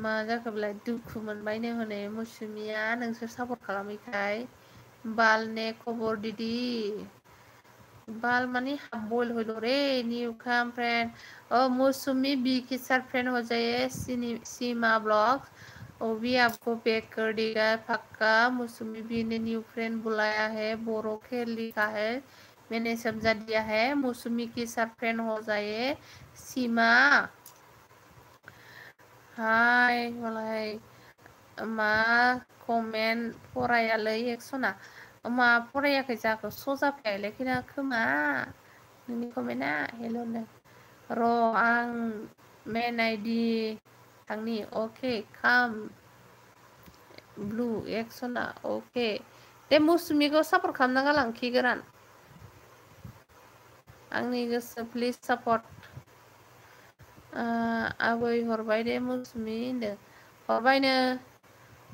मा जाखोब्लाय दुखु मोनबायनो हनै मौसुमिया नोंसोर सापर्ट खालामैखाय बाल ने खबर दिदी बाल मानी हाफ बॉयल हो लो रे न्यू कम फ्रेंड मौसुमी बी के साथ फ्रेंड हो जाए सीमा ब्लॉग वो भी आपको पैक कर देगा पक्का मौसुमी बी ने न्यू फ्रेंड बुलाया है बोरो खेल लिखा है मैंने समझा दिया है मौसुमी के साथ फ्रेंड हो जाए सीमा हाय मालाय मा कमेन्ट फरायालै एक्सना मा फरायाखै जाखो स' जाफायालै खोमा नोंनि कमेन्टआ हेल' होनदों र' आं मेन आइडि थांनि अके खाम ब्लु एक्सना अके दे मौसुमिखौ सापर्ट खालामना गालां खि गोरान आंनि गोसो प्लिज सापर्ट आबै हरबाय दे मौसुमि होनदों हरबायनो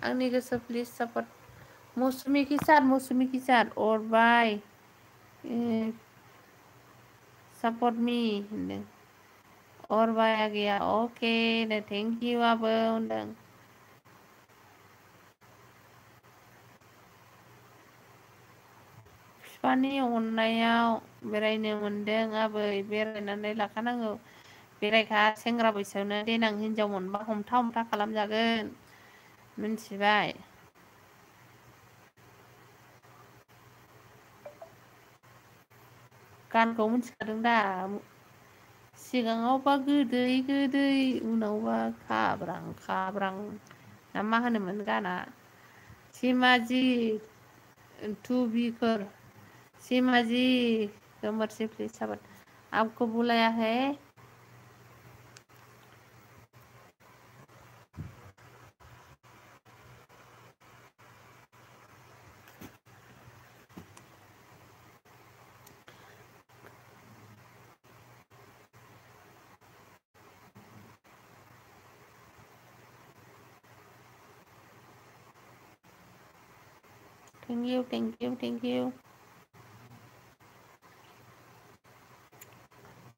आंनि गोसो प्लिज सापर्ट मौसुमि किसार हरबाय सापर्ट मी होनदों हरबाय आगैया अके दे थेंक इउ आबो होनदों बिफानि अननायाव बेरायनो मोनदों आबै बेरायनानै लाखानांगौ बेरायखा सेंग्रा बैसोआवनो देनां हिनजाव मोनबा हमथा हमथा खालामजागोन मिन्थिबाय गानखौ मिथिखादों दा सिगाङावबा गोदै उनावबा खाब्रां ना मा होनोमोन गाना सिमाजि टू बीकर सिमाजी कमर से प्लीज साबर आपको बुलाया है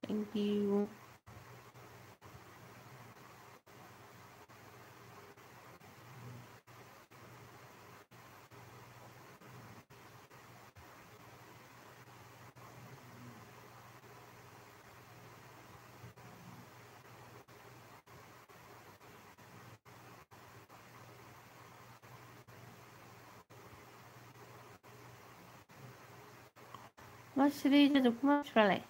थैंक यू मा सिरि जाजोबखो मानसिफ्रालाय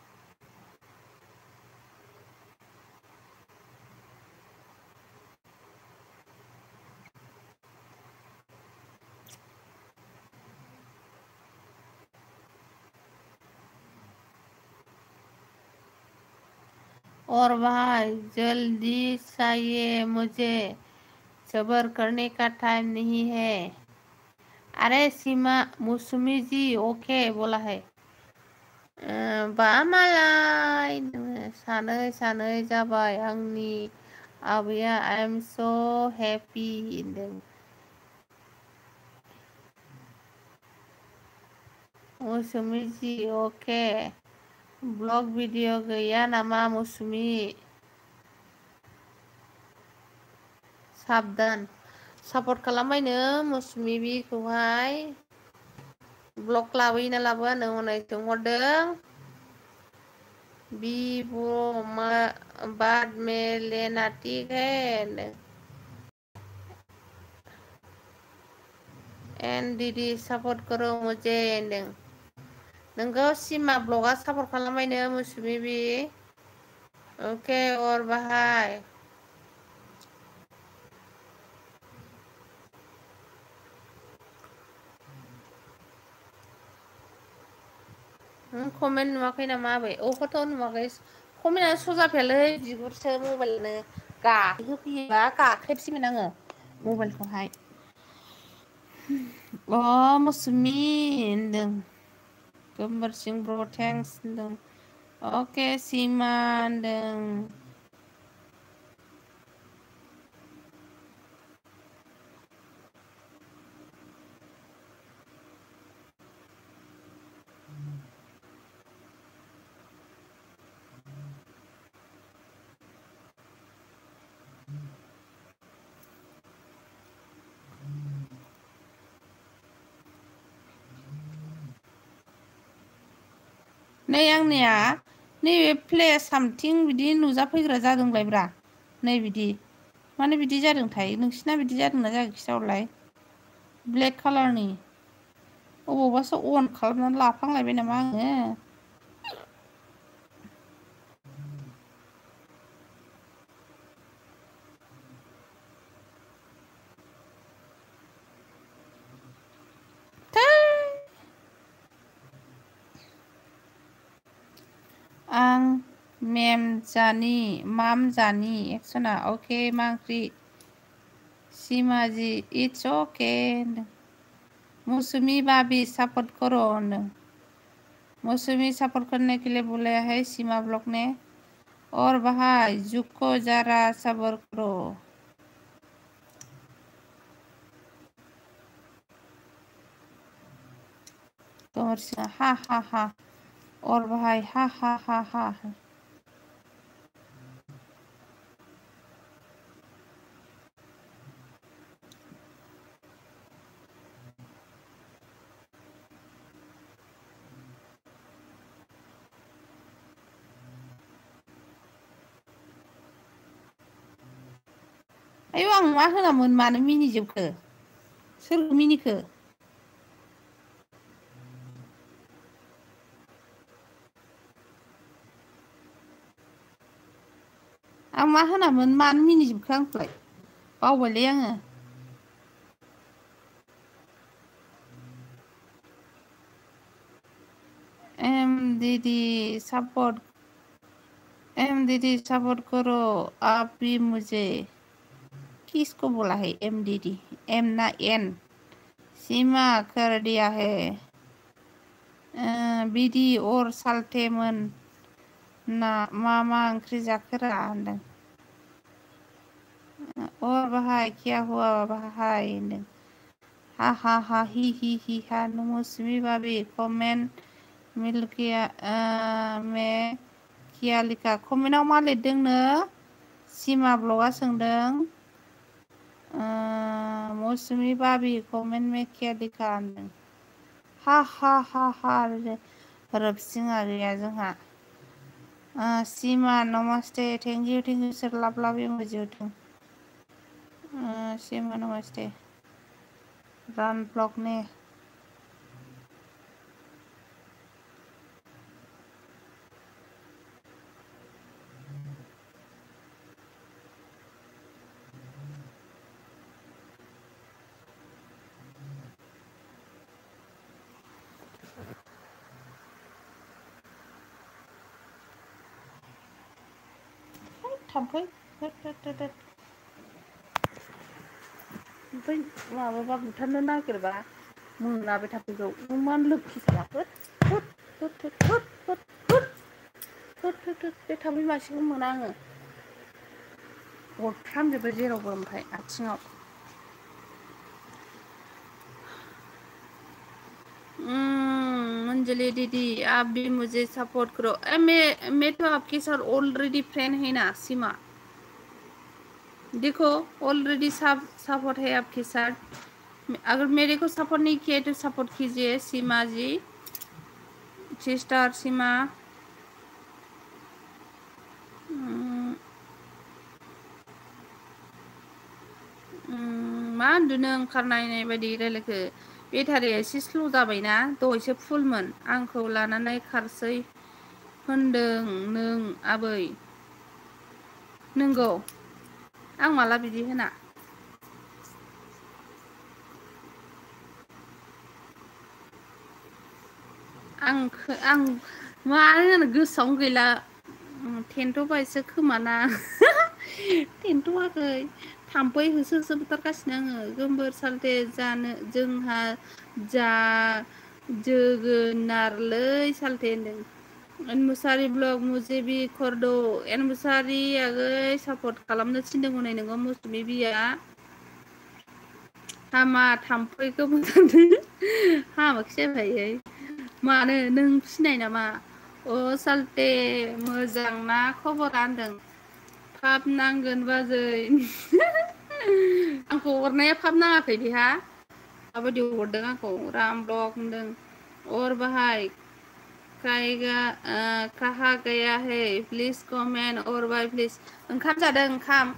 और भाई जल्दी चाहिए मुझे सब्र करने का टाइम नहीं है अरे सीमा मौसुमी जी ओके बोला है बा मालाय सानै जाबाय आंनि आबैया आई एम सो हेपी होनदों मौसुमी जी ओके ब्लग भिडिअ गैया नामा मौसुमि साबधान सापर्ट खालामबायनो मौसुमि बिखौहाय ब्लग लाबोयोना लाबोआ नों हनै सोंहरदों Vivo बाद में लेना ठीक है एन दीदी सपोर्ट करो मुझे नोंगौ सिमा ब्लगा सपोर्ट खालामबायनो मौसुमि बि ओके और बाहाय कमेन्ट नुवाखै नामा आबै अखौथ' नुवाखै कमेन्टआ स' जाफैयालै बिगुरसो मबाइलानो गाखोफैयोबा गाख्रेबसिगोन आङो मबाइलखौहाय अ मौसुमि होनदों गोमबोरसिं ब्र थेंक्स होनदों अके सिमा होनदों नै आंनिया नैबे प्ले सामथिं बिदि नुजाफैग्रा जादोंलायब्रा नै बिदि माने बिदि जादोंथाय नोंसिना बिदि जादोंना जायाखै खिथाहरलाय ब्लेक कालारनि अबावबासो अन खालामनानै लाफ्लांलायबाय नामा आङो आं माम जानी एक्सना ओके मा ओंख्रि सीमाजी इट्स ओके मौसुमी भाभी सपोर्ट करो मौसुमी सपोर्ट करने के लिए बोले है सीमा ब्लॉग ने और भाई जुको जरा सबर करो तो हा हा हा और भाई हा हा हा हा आयौ आं मा होनामोन मानो मिनिजोबखो सोर मिनिखो आं मा होनामोन मानो मिनिजोबखो आंखौलाय बावबायलै आङो एम दीदी सपोर्ट करो आप भी मुझे किसको बोला है एम दीदी एम ना एन सीमा कर दिया है बिदी और साल्टेमोन ना मा ओंख्रि जाखोरा होनदों और भाई क्या हुआ भाई होनदों हा हा हा ही हा मौसुमी भाभी कमेन्ट मिल गया मैं किया लिखा कमेन्टआव मा लिरदोंनो सीमा ब्लगा सोंदों मौसुमी भाभी कमेन्ट में क्या लिखा होनदों हा हा हा हा रोबसिङा गैया जोंहा सीमा नमस्ते थेंक इउ सोर लाभ लाभ इमोजि होदों सीमा नमस्ते रान ब्लग ने थाम्फै ओमफ्राय माबाबा बुथारनो नागिरबा मोनाबे थाम्फैखौ नों मा लोक्षि जाखो बे थाम्फै मासेखौ मोना आङो अरफ्रामजोबो जेरावबो ओमफ्राय आथिङाव मंजली दीदी आप भी मुझे सपोर्ट करो। मैं तो आपके साथ ऑलरेडी फ्रेंड है ना सीमा, देखो ऑलरेडी सब सपोर्ट है आपके साथ। अगर मेरे को सपोर्ट नहीं किया तो सपोर्ट कीजिए सीमा जी, सिस्टर सीमा। मा होनदों नों ओंखारनाय बायदि रायलायखो? बेटारिया एसे स्ल' जाबायना, दहायसो फुलमोन, आंखौ लानानै खारसै होनदों नों आबै। नंगौ, आं माला बिदि होना? आं मानो होनो गोसोआवनो गैला। टेन्ट'बायसो खोमाना। टेन्ट'वाखै, थाम्फै होसो होसो बुथारगासिनो आङो। गोमबोर सालथे जानो जोंहा जा जोगोनारलै सालथे होनदों। एनमुसारि ब्लग मुझे भी कर दो। एनमुसारि आगै सापर्ट खालामनो थिनदों हनै नोङो मुसुमि बिया। हामा थाम्फैखौ बुथारदो। हामाखिसै जाबाय। मानो नों फिनाय नामा? अ सालथे मोजां ना खबरा होनदों। फाब नांगोन बाजै। आंखौ अरनाया फाब नाङाखै बेहा? माबायदि हरदों आंखौ राम ब्लग होनदों। और बाहाय कहा गया है प्लिज कमेन्ट और बाय प्लिज। ओंखाम जादों,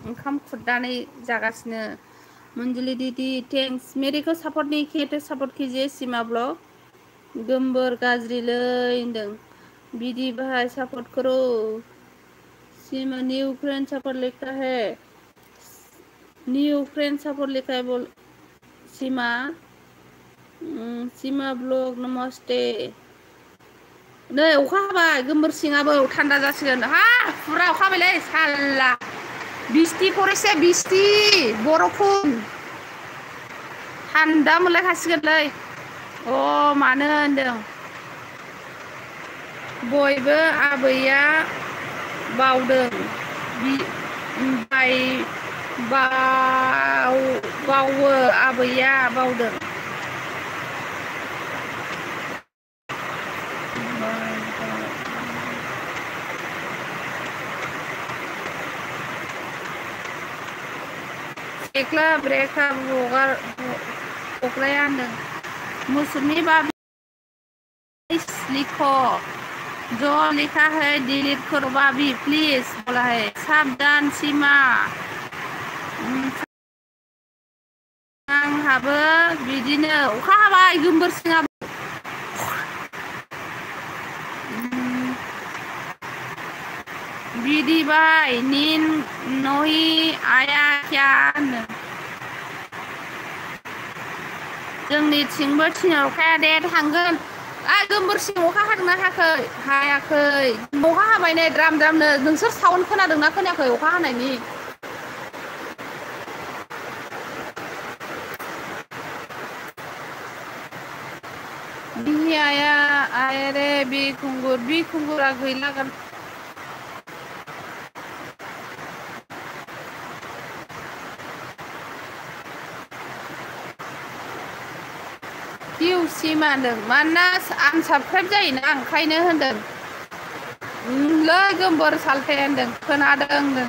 ओंखाम खुरनानै जागासिनो। मंजलि दीदी थैंक्स, मेरे को सपोर्ट नहीं किए तो सपोर्ट कीजिए सीमा ब्लॉग। गोमबोर गाज्रिलै होनदों। बिदि बाहाय सपोर्ट करो। सीमा न्यू फ्रेंड सपोर्ट लिखा है, न्यू फ्रेंड सपोर्ट लिखा है बोल सीमा। सीमा ब्लग नमस्ते। नै अखा हाबाय, गोमबोर सिङाबो थान्दा जासिगोन। हा फुरा अखा हाबायलै साल्ला। बिस्टि परेसे बिस्टि बर'फुन थान्दा मोनलायखासिगोनलै। अ मानो होनदों बयबो आबैया बावदों बावो आबैया बावदों। एकला ब्रेकआप हगारनाया होनदों मुसुमि बाबी लिखो जो लिखा है डिलीट करो बाबी प्लीज बोला है। साबधान सीमा, आंहाबो बिदिनो अखा हाबाय गोमबोर सिङाबो। बिदि बाय नीन नही आया क्या होनदों। जोंनिथिंबो थिनाव अखाया दे थांगोन। गोमबोर सिं अखा हादोंना हायाखै? हायाखै, अखा हाबाय नै द्राम द्रामनो। नोंसोर साउन्ड खोनादोंना खोनायाखै अखा हानायनि? बिहि आया रे बि खुंगुरा गैलागोन। किउ सिमा होनदों मानोना आनसाबस्क्राइब जायोना ओंखायनो होनदों। लै गोमबोर सालथे होनदों खोनादों होनदों।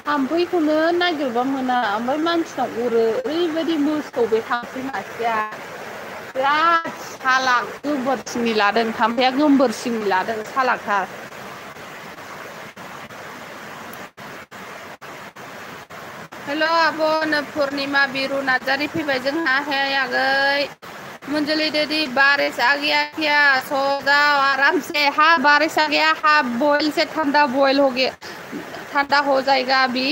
थाम्फैखौनो नागिरबा मोना, ओमफ्राय मानसिनाव अरो। ओरैबायदि मोसौ बे थाम्फै मासेया बिराद सालाक। गोबोर सिंनि लादों थाम्फैया, गोमबोर सिंनि लादों सालाकथार। हेल' आब' पुर्णिमा बिरु नार्जारी फैबाय जोंहा। हे आगै मंजलि दीदी बारिश आ गया क्या? सो जाओ आराम से। हाँ बारिश आ गया, हाँ बॉयल से ठंडा बॉयल हो गया, ठंडा हो जाएगा अभी।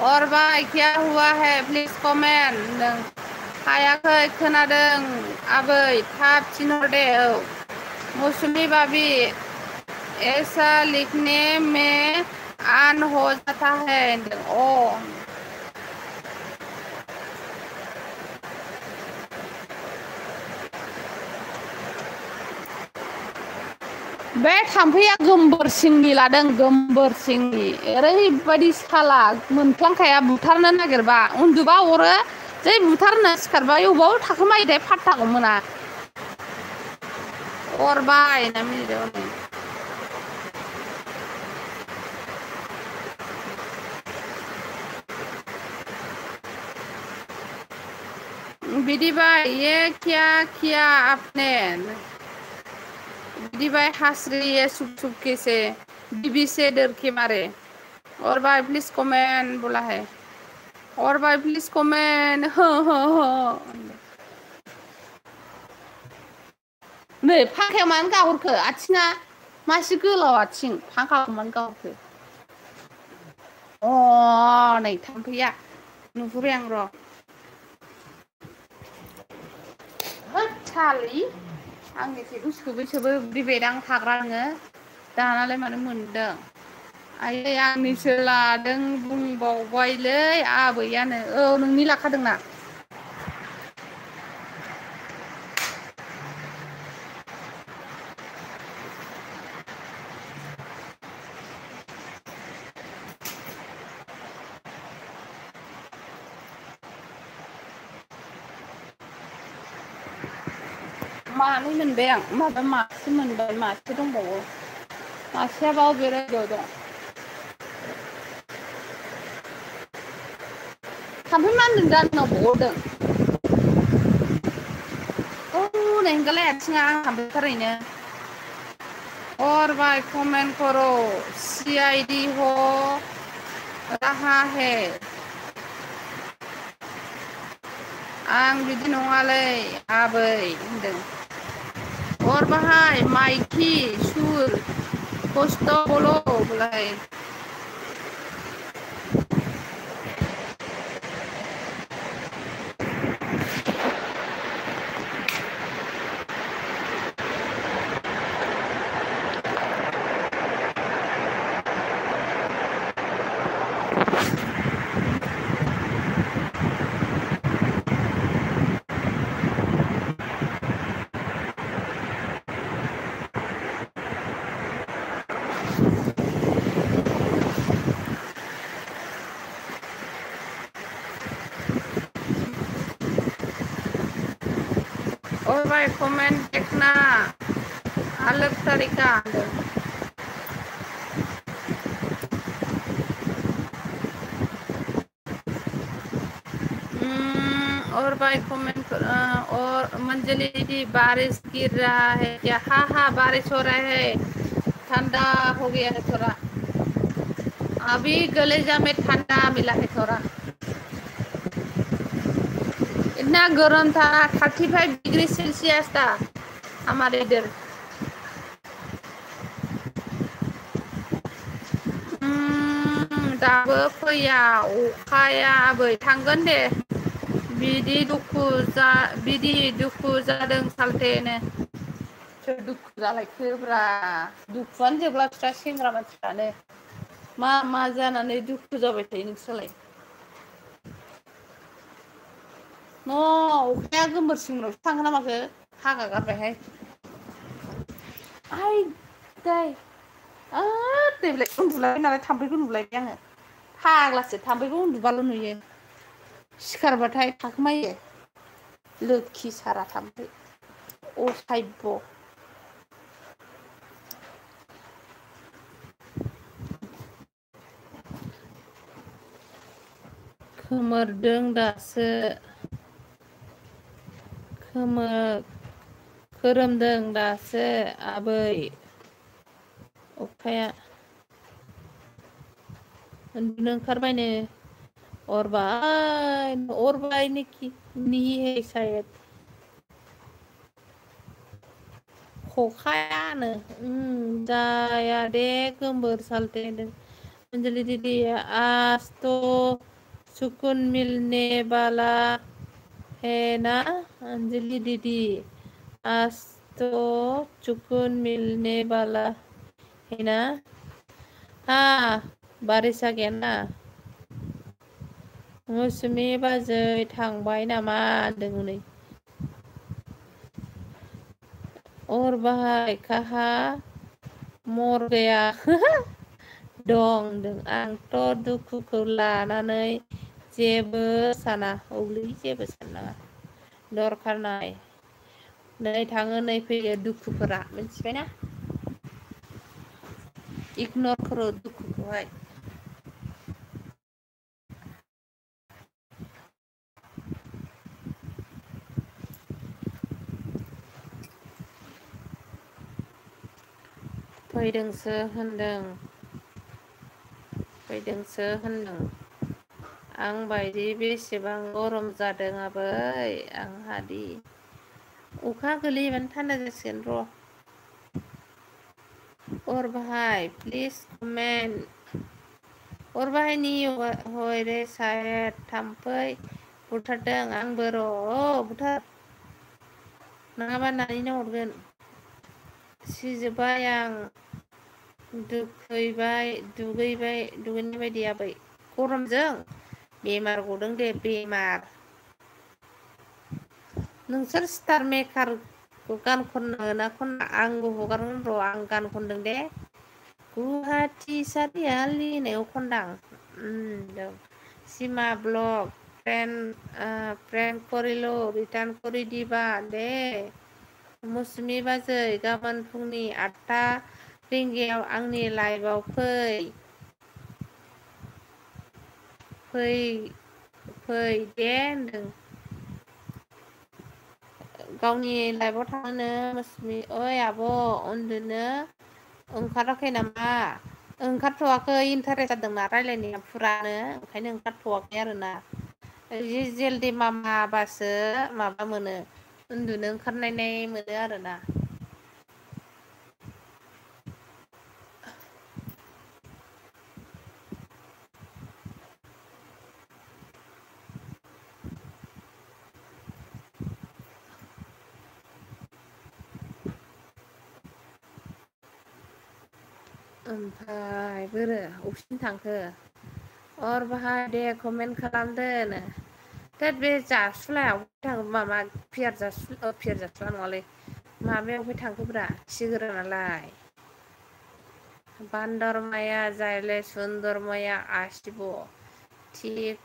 और भाई क्या हुआ है प्लीज कमेन्ट। हायाखै खोनादों आबै थाब थिनहर दे। औ मौसमी भाभी ऐसा लिखने में आन हो जाता है ओ बे थाम्फैया गोमबोर सिंनि लादों गोमबोर सिंनि ओरैबायदि साला मोनफ्लांखाया बुथारनो नागिरबा उन्दुबा अरो जै बुथारनो सिखारबा अबाव थाखोमायोथाय फात्ताखौ मोना अरबाय ना मिनिदों बिदिबा ये क्या किया आपने बिदिबाय हास्री ये सुप के से बीबी से डर के मारे और भाई प्लीज कमेंट बोला है और भाई प्लीज कमेंट नै फांखायाव मानो गाहरखो आथिङा मासे गोलाव आथिं फांखाखौ मानो गाहरखो अ नै थाम्फैया नुहुरबाय आं र' होद सालि आंनि जेबो सोबै बिबेद आं थाग्रा नोङो दानालाय मानो मोनदों आयै आंनिसो लादों बुंबावबायलै आबैयानो औ नोंनि लाखादोंना मानै मोनबाय आं माबा मासे मोनबाय मासे दंबावो मासेया बाव बेरायगाव दं थाम्फै मानदों दा आंनाव गदों नै होनगालाय आथिङा आं थाम्फैथारैनो और भाई कमेंट करो सीआईडी हो रहा है आं बिदि नङालै आबै होनदों और बाहाय माइकी सुर खस्थ' बोलो बोलाय और भाई कमेंट देखना अलग तरीका और भाई कमेंट और मंजली दीदी बारिश गिर रहा है क्या हाँ हाँ बारिश हो रहा है ठंडा हो गया है थोड़ा अभी गलेजा में ठंडा मिला है थोड़ा इतना गर्म था 35 डिग्री सेल्सियस था हमारे इधर दाबो फैया अखाया आबै थांगोन दे बिदि दुखु जादों सालथेनो सोर दुखु जालायखोब्रा दुखुआनो जोबला फिसा सेंग्रा मानसिफ्रानो मा जानानै दुखु जाबाय थायो नोंसोरलाय अखाया गोमोर सिंग्रावसो थांगोन ना माखो हागा गारबायहाय आइ दै देब्लाय उन्दुलायबाय नालाय थाम्फैखौ नुलायबाय आङो फाग्लासो थाम्फैखौ उन्दुबाल' नुयो सिखारबाथाय थाखोमायो लोखि सारा थाम्फै असायब्य खोमोरदों दासो खोरोमदों दासो आबै अखाया उन्दुनो ओंखारबायनो अरबाय नहीं है शायद खखायानो जाया दे गोमबोर सालते अंजलि दीदी आज तो सुकून मिलने वाला है ना अंजलि दीदी आज तो चुकुन मिलने वाला है ना हाँ बारिश आ गया ना मौसुमि बाजै थांबाय नामा होनदों हनै और बाहाय काहा मर गया दं होनदों आंथ' दुखुखौ लानानै जेबो साना औलै जेबो साननाङा दरखार नाय नै थाङो नै फैयो दुखुफोरा मिथिबायना इगनर करो दुखुखौहाय फैदोंसो होनदों आं बायदि बेसेबां गरम जादों आबै आंहादि अखा गोलैयोबानो थान्दा जासिगोन र' और बाहाय प्लिज कमेन्ट और बाहायनि हय रे साहेब थाम्फै बुथारदों आंबो र' बुथार नङाबा नानैनो हरगोन सिजोब्बाय आं दुगैनाय बायदि आबै गरमजों बेमार गदों दे बेमार नोंसोर स्टार मेकार गान खननो ना खनना आंबो हगारगोन र' आं गान खनदों दे गुवाहाटि सारियालि होननायाव खनदां सिमा ब्लग फ्रेन्ड करिल' रिटार्न करि दिबा दे मौसुमि बाजै गाबोन फुंनि 8टा रिंगायाव आंनि लाइभआव फै दे होनदों गावनि लाइभआव थाङोनो मौसुमि ओइ आब' उन्दुनो ओंखाराखै नामा ओंखारथ'वाखै इन्टारेस्ट जादोंना रायलायनाया फुरानो ओंखायनो ओंखारथ'वाखै आरोना जि जेलदि मामाबासो माबा मोनो उन्दुनो ओंखारनाय मोनो आरोना ओमफ्राय बोरो अबेसिम थांखो और बाहाय दे कमेन्ट खालामदो बे जासुलायाव थाङो माबा पियार जासुला नङालै माबायावहाय थांखोब्रा खिगोरा बान्दरमाया जायले सुन्दरमाया आसिब ठीक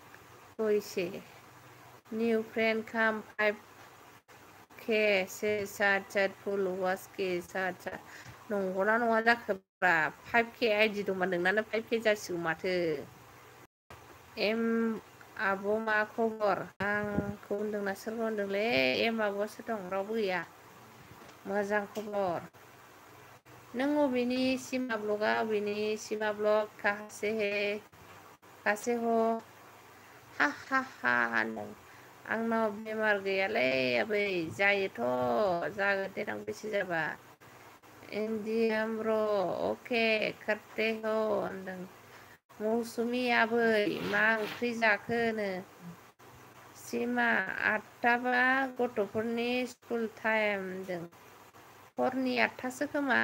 होइसे निउ फ्रेन्ड काम 5K से साथ फल'वार्स के साथ नंगौना नङा जाखोब्रा 5K आइडि दंबा नोंनानो 5K जासिगौ माथो आब' मा खबर आंखौ होनदोंना सोरबा होनदोंलै आब'आसो दं रावबो गैया मोजां खबर नों अबेनि सिमा ब्लगा अबेनि सिमा ब्लग कासे हो हा होनदों आंनाव बेमार गैयालै आबै जायोथ' जागोन देनां बैसो जाबा इन्डियाम र' अके करते हो होनदों मौसुमि आबै मा ओंख्रि जाखोनो सिमा 8टाबा गथ'फोरनि स्कुल टाइम होनदों हरनि 8टासो खोमा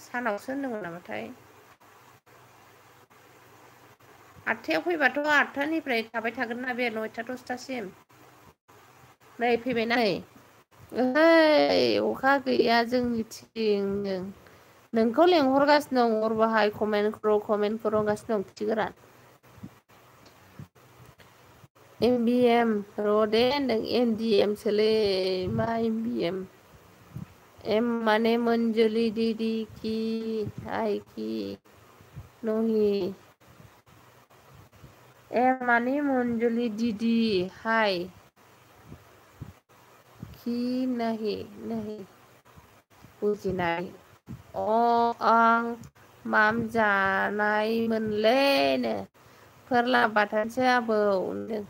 सानावसो होनदोंमोन नामाथाय 8टायाव फैबाथ' 8टानिफ्राय थाबाय थागोन ना बे 9टा 10टासिम नै फैबायना नै ओइ अखा गैया जोंनिथिं नोंखौ लेंहरगासिनो दं और बाहाय कमेन्ट खर' होनगासिनो दं खिथिगोरा MBM र' दे होनदों NDM सोलै मा MBM एम माने मंजलि दीदी की हाय की नही एम माने मंजलि दीदी हाय की नहीं बुजिनाय आं माम जानायमोनलै फोरला बाथोनसो आबौ होनदों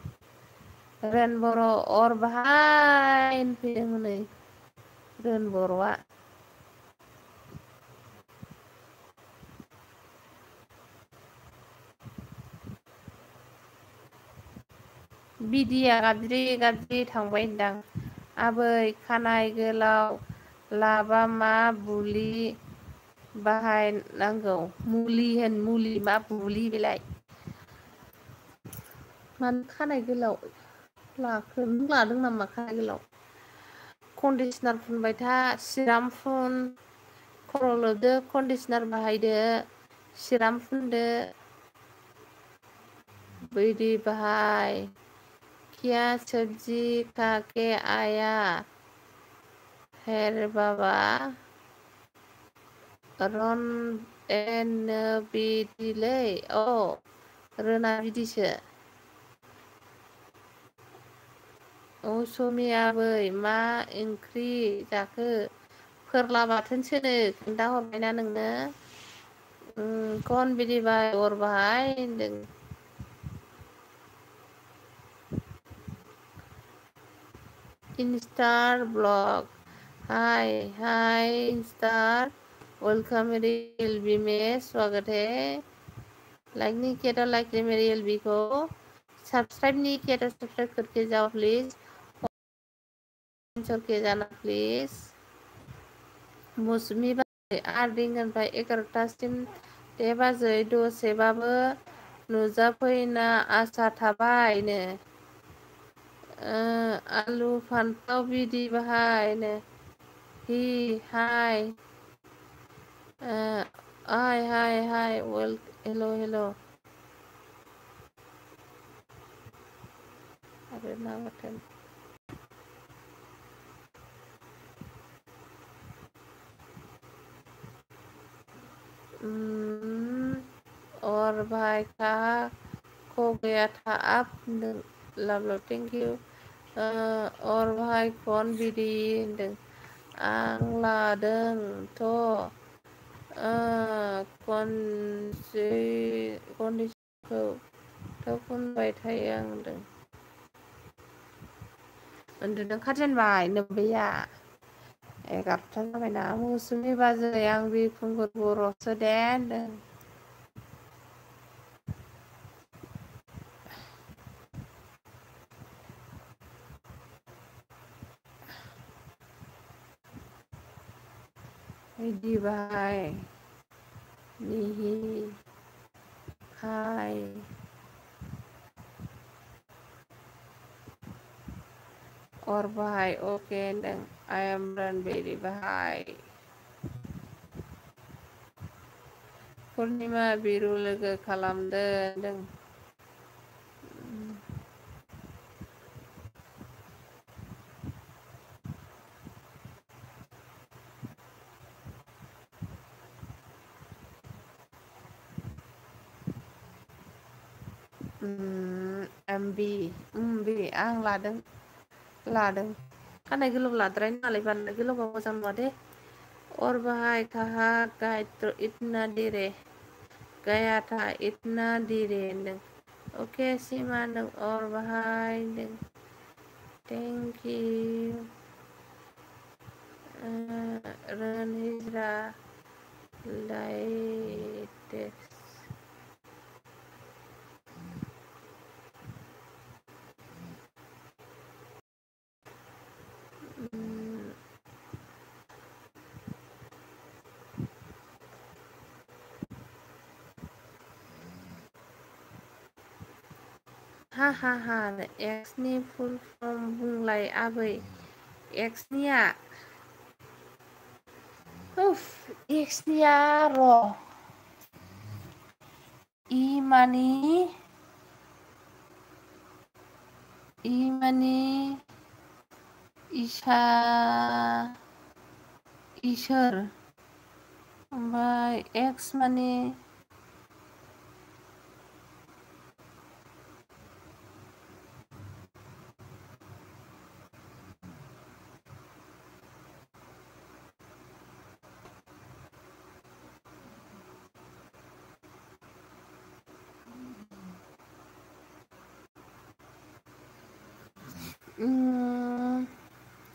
रेनबर' और बाहाय होनफैदों हनै रेनबर'आ बिदिया गाबज्रि गाबज्रि थांबाय होनदां आबै खानाय गोलाव लाबा मा बुलि बाहायनांगौ मुलि मा बुलि बेलाय मानो खानाय गोलाव लाखो नों लादों नामा खानाय गोलाव कन्डिसनार फुनबाय था सिराम फुन खर' लोबदो कन्डिसनार बाहायदो सिराम फुनदो बैदि बाहाय क्या सब्जी खा के आया हेर बाबा रन बिदिलै रोना बिदिसो असमि आबै मा ओंख्रि जाखो फोरला बाथोनसोनो खोन्थाहरबायना नोंनो कन बिदि बाहाय अर बाहाय होनदों इंस्टार ब्लॉग हाय इंस्टार वेलकम मेरी एलबी में स्वागत है लाइक नहीं किया तो लाइक करें मेरी एलबी को सब्सक्राइब नहीं किया तो सब्सक्राइब करके जाओ प्लीज करके जाना प्लीज मौसुमि बाजै 8 रिंगानिफ्राय 11टासिम दे बाजै दसेबाबो नुजाफैना आसा थाबायनो आलु फान्थाव बिदि बाहायनो हि हाय हाय वेल हेल' आरो ना बाथोन और भाई कहा खो गया था आप लव थैंक यू और भाई कौन बिदि होनदों आं लादोंथ' कन्डिसनखौ फुनबाय थायो आं होनदों उन्दुनो खारजेनबाय नोब्बैया 11टा जाबायना मौसुमि बाजै आं बिखुंगुर बर'सो दे होनदों बिदि बाहाय निहि हाय और बाहाय अके होनदों आइ एम रनबेरि बाहाय पुर्निमा बिरु लोगो खालामदो होनदों बि आं लादों खानाय गोलाव लाद्राय नालाय बांद्राय गोलावबा मोजां नङा दे और बाहाय कहा गाय तो इतना देरे गया था इतना देरे होनदों अके सिमा होनदों और बाहाय होनदों थेंक इउ रन हिजरा लाइटेक्स हा एक्सनि फुल फर्म बुंलाय आबै एक्सनिया एक्सनिया र' इ मानि इसोर ओमफ्राय एक्स मानि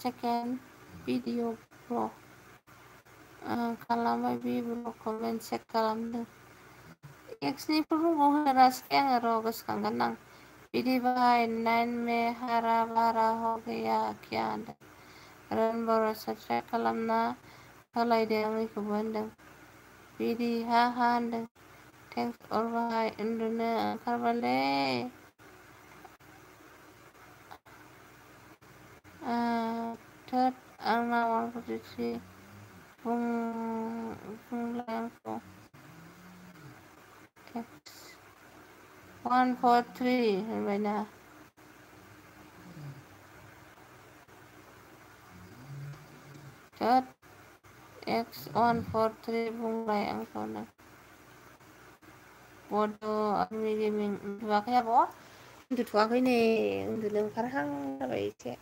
सेकेन्ड भिडिअ प्र खालामबाय बि ब्लग कमेन्ट चेक खालामदों एक्सनि फुल फर्मखौ होनो रासिखै आङो र' गोसोखांगोन आं बीडी भाई 9 में हरा भरा हो गया क्या होनदों रन बर' साबसक्राइब खालामना होलायदों आंनिखौबो होनदों बीडी हा होनदों थेंक्स अर भाई उन्दुनो ओंखारबायलै थोद आंना 143 बुंलाय आंखौ 143 होनबायना थोद X 143 बुंलाय आंखौनो बड' आर्मि गेमिं उन्दुवाखै आब' उन्दुथ'वाखै नै उन्दुनो ओंखारहां जाबाय एसे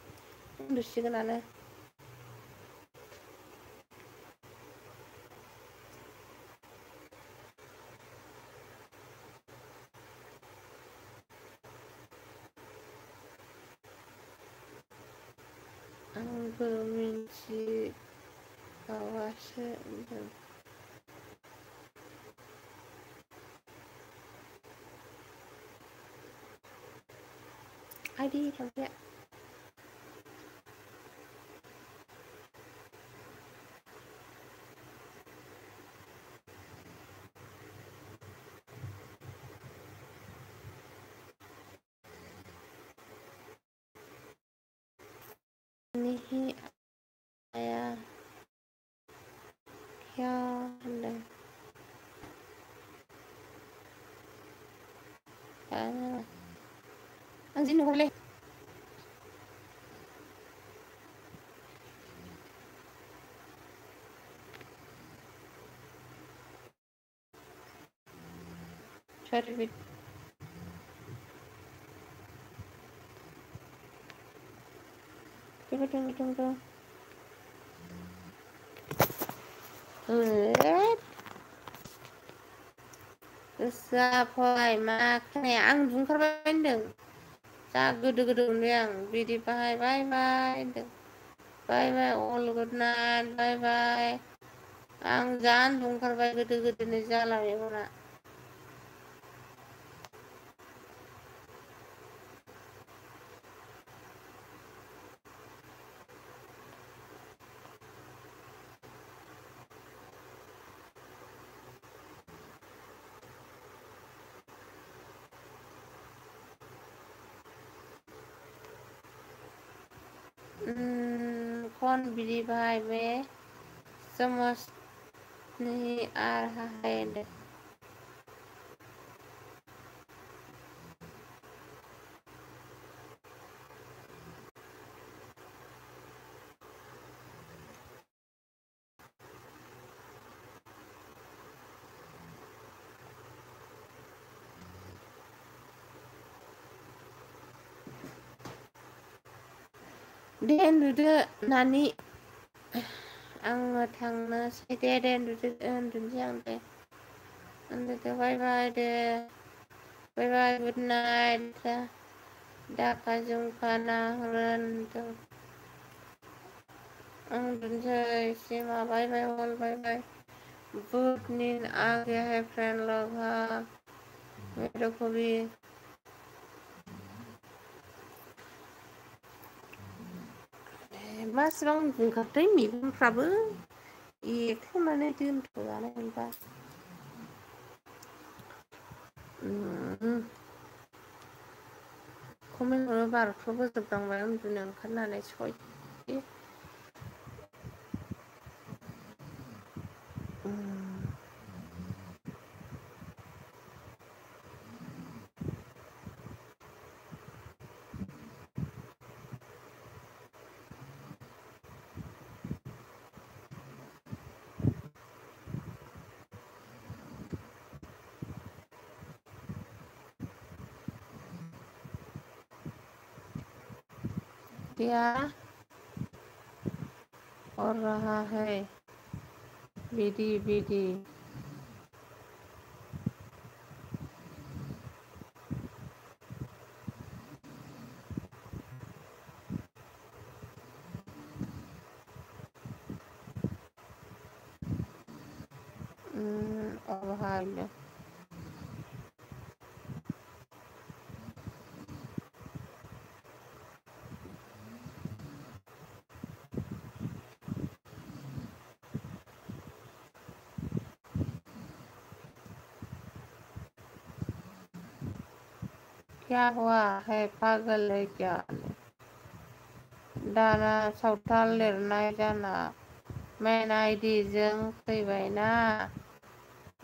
उन्दुसिगोनानो आंबो मिन्थिबावासो होनदों आइदि थांफिया नहीं आया क्या होनदों आं जि नुहरलै सरि बेबायदि गोसोआ फराय मा खोनाया आं बुंखारबाय होनदों जा गोदो मोनबाय आं बिदि बाय बाय होनदों बाय अल गुड नाइट बाय आं जा उन्दुओंखारबाय गोदोनो जाला मेगना कौन बिदी भाई मैं समझ नहीं आ रहा है दे उन्दुदो नानि आङो थांनोसै दे उन्दुनोसै आं दे उन्दुदो बाय दे बाय गुड नाइट दाका जुमखाना होनदों उन्दुनोसै सिमा बाय अल बाय गुड नींद आ गया है फ्रेंड लोग हाँ मेरे को भी मासिबां उन्दुओंखारदों मेगनफ्राबो एख्ल'नानै दोनथ'जानाय मोनबा कमेन्टखौनो 12 बोजोबलांबाय उन्दुनो ओंखारनानै सय क्या हो रहा है बीडी अब हाल क्या हुआ है पागल है क्या दाना सावथाल लिरनाय जाना मेन आइडिजों फैबायना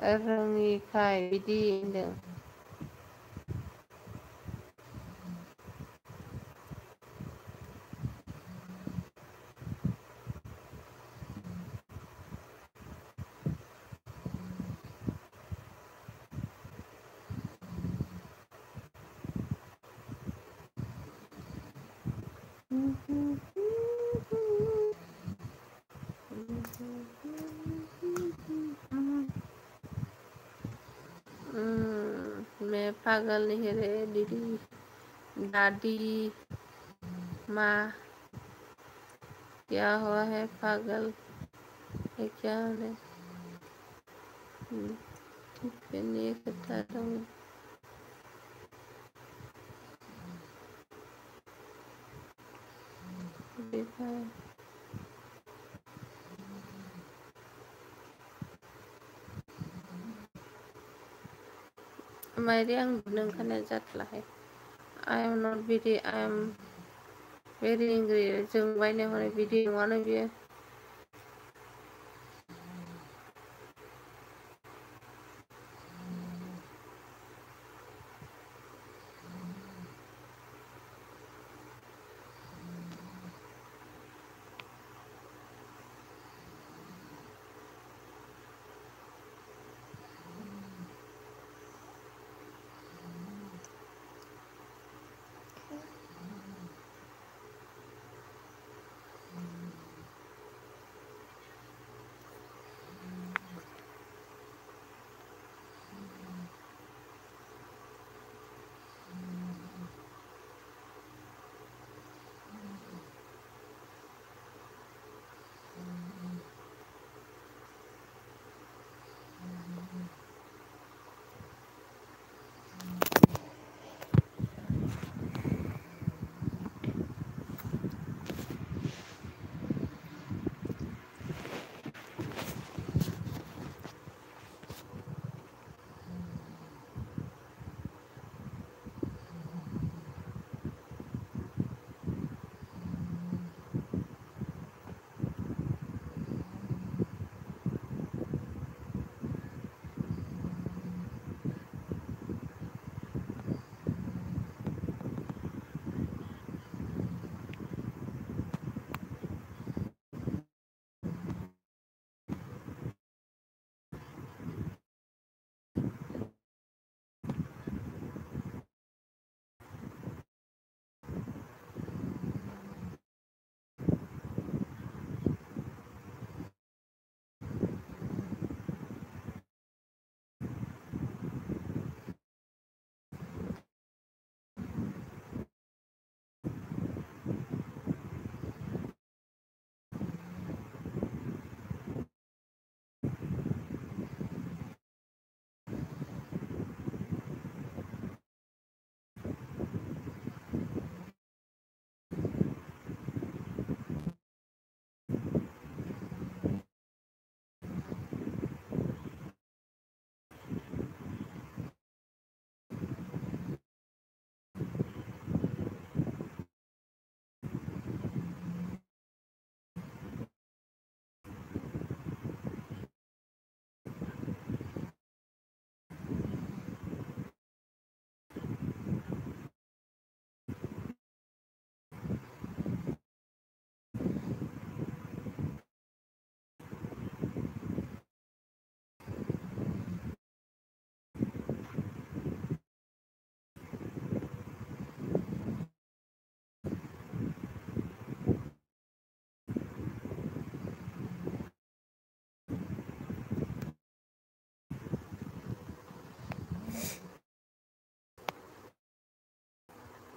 रोङिखाय बिदि होनदों मैं पागल नहीं रे दीदी दादी माँ क्या हुआ है पागल है क्या है फिर कथा दं बेफार मायरे आं बुनो ओंखारनाय जाथलाहाय I am not बिदि I am very angry जोंबायनो हनै बिदि नङानो बियो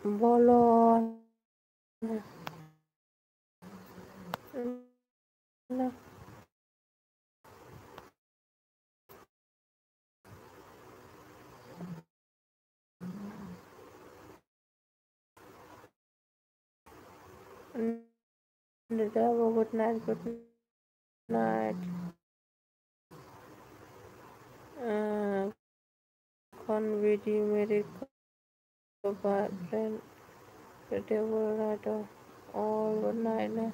bolon good night good night कौन video Mere bad friend, the devil rider, all one liner,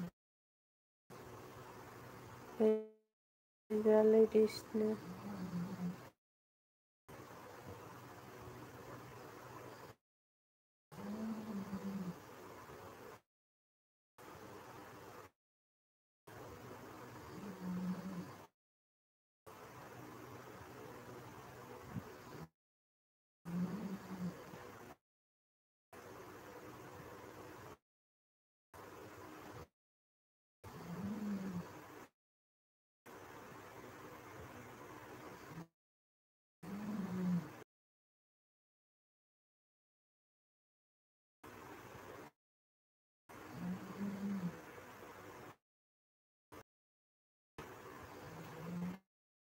the ladies.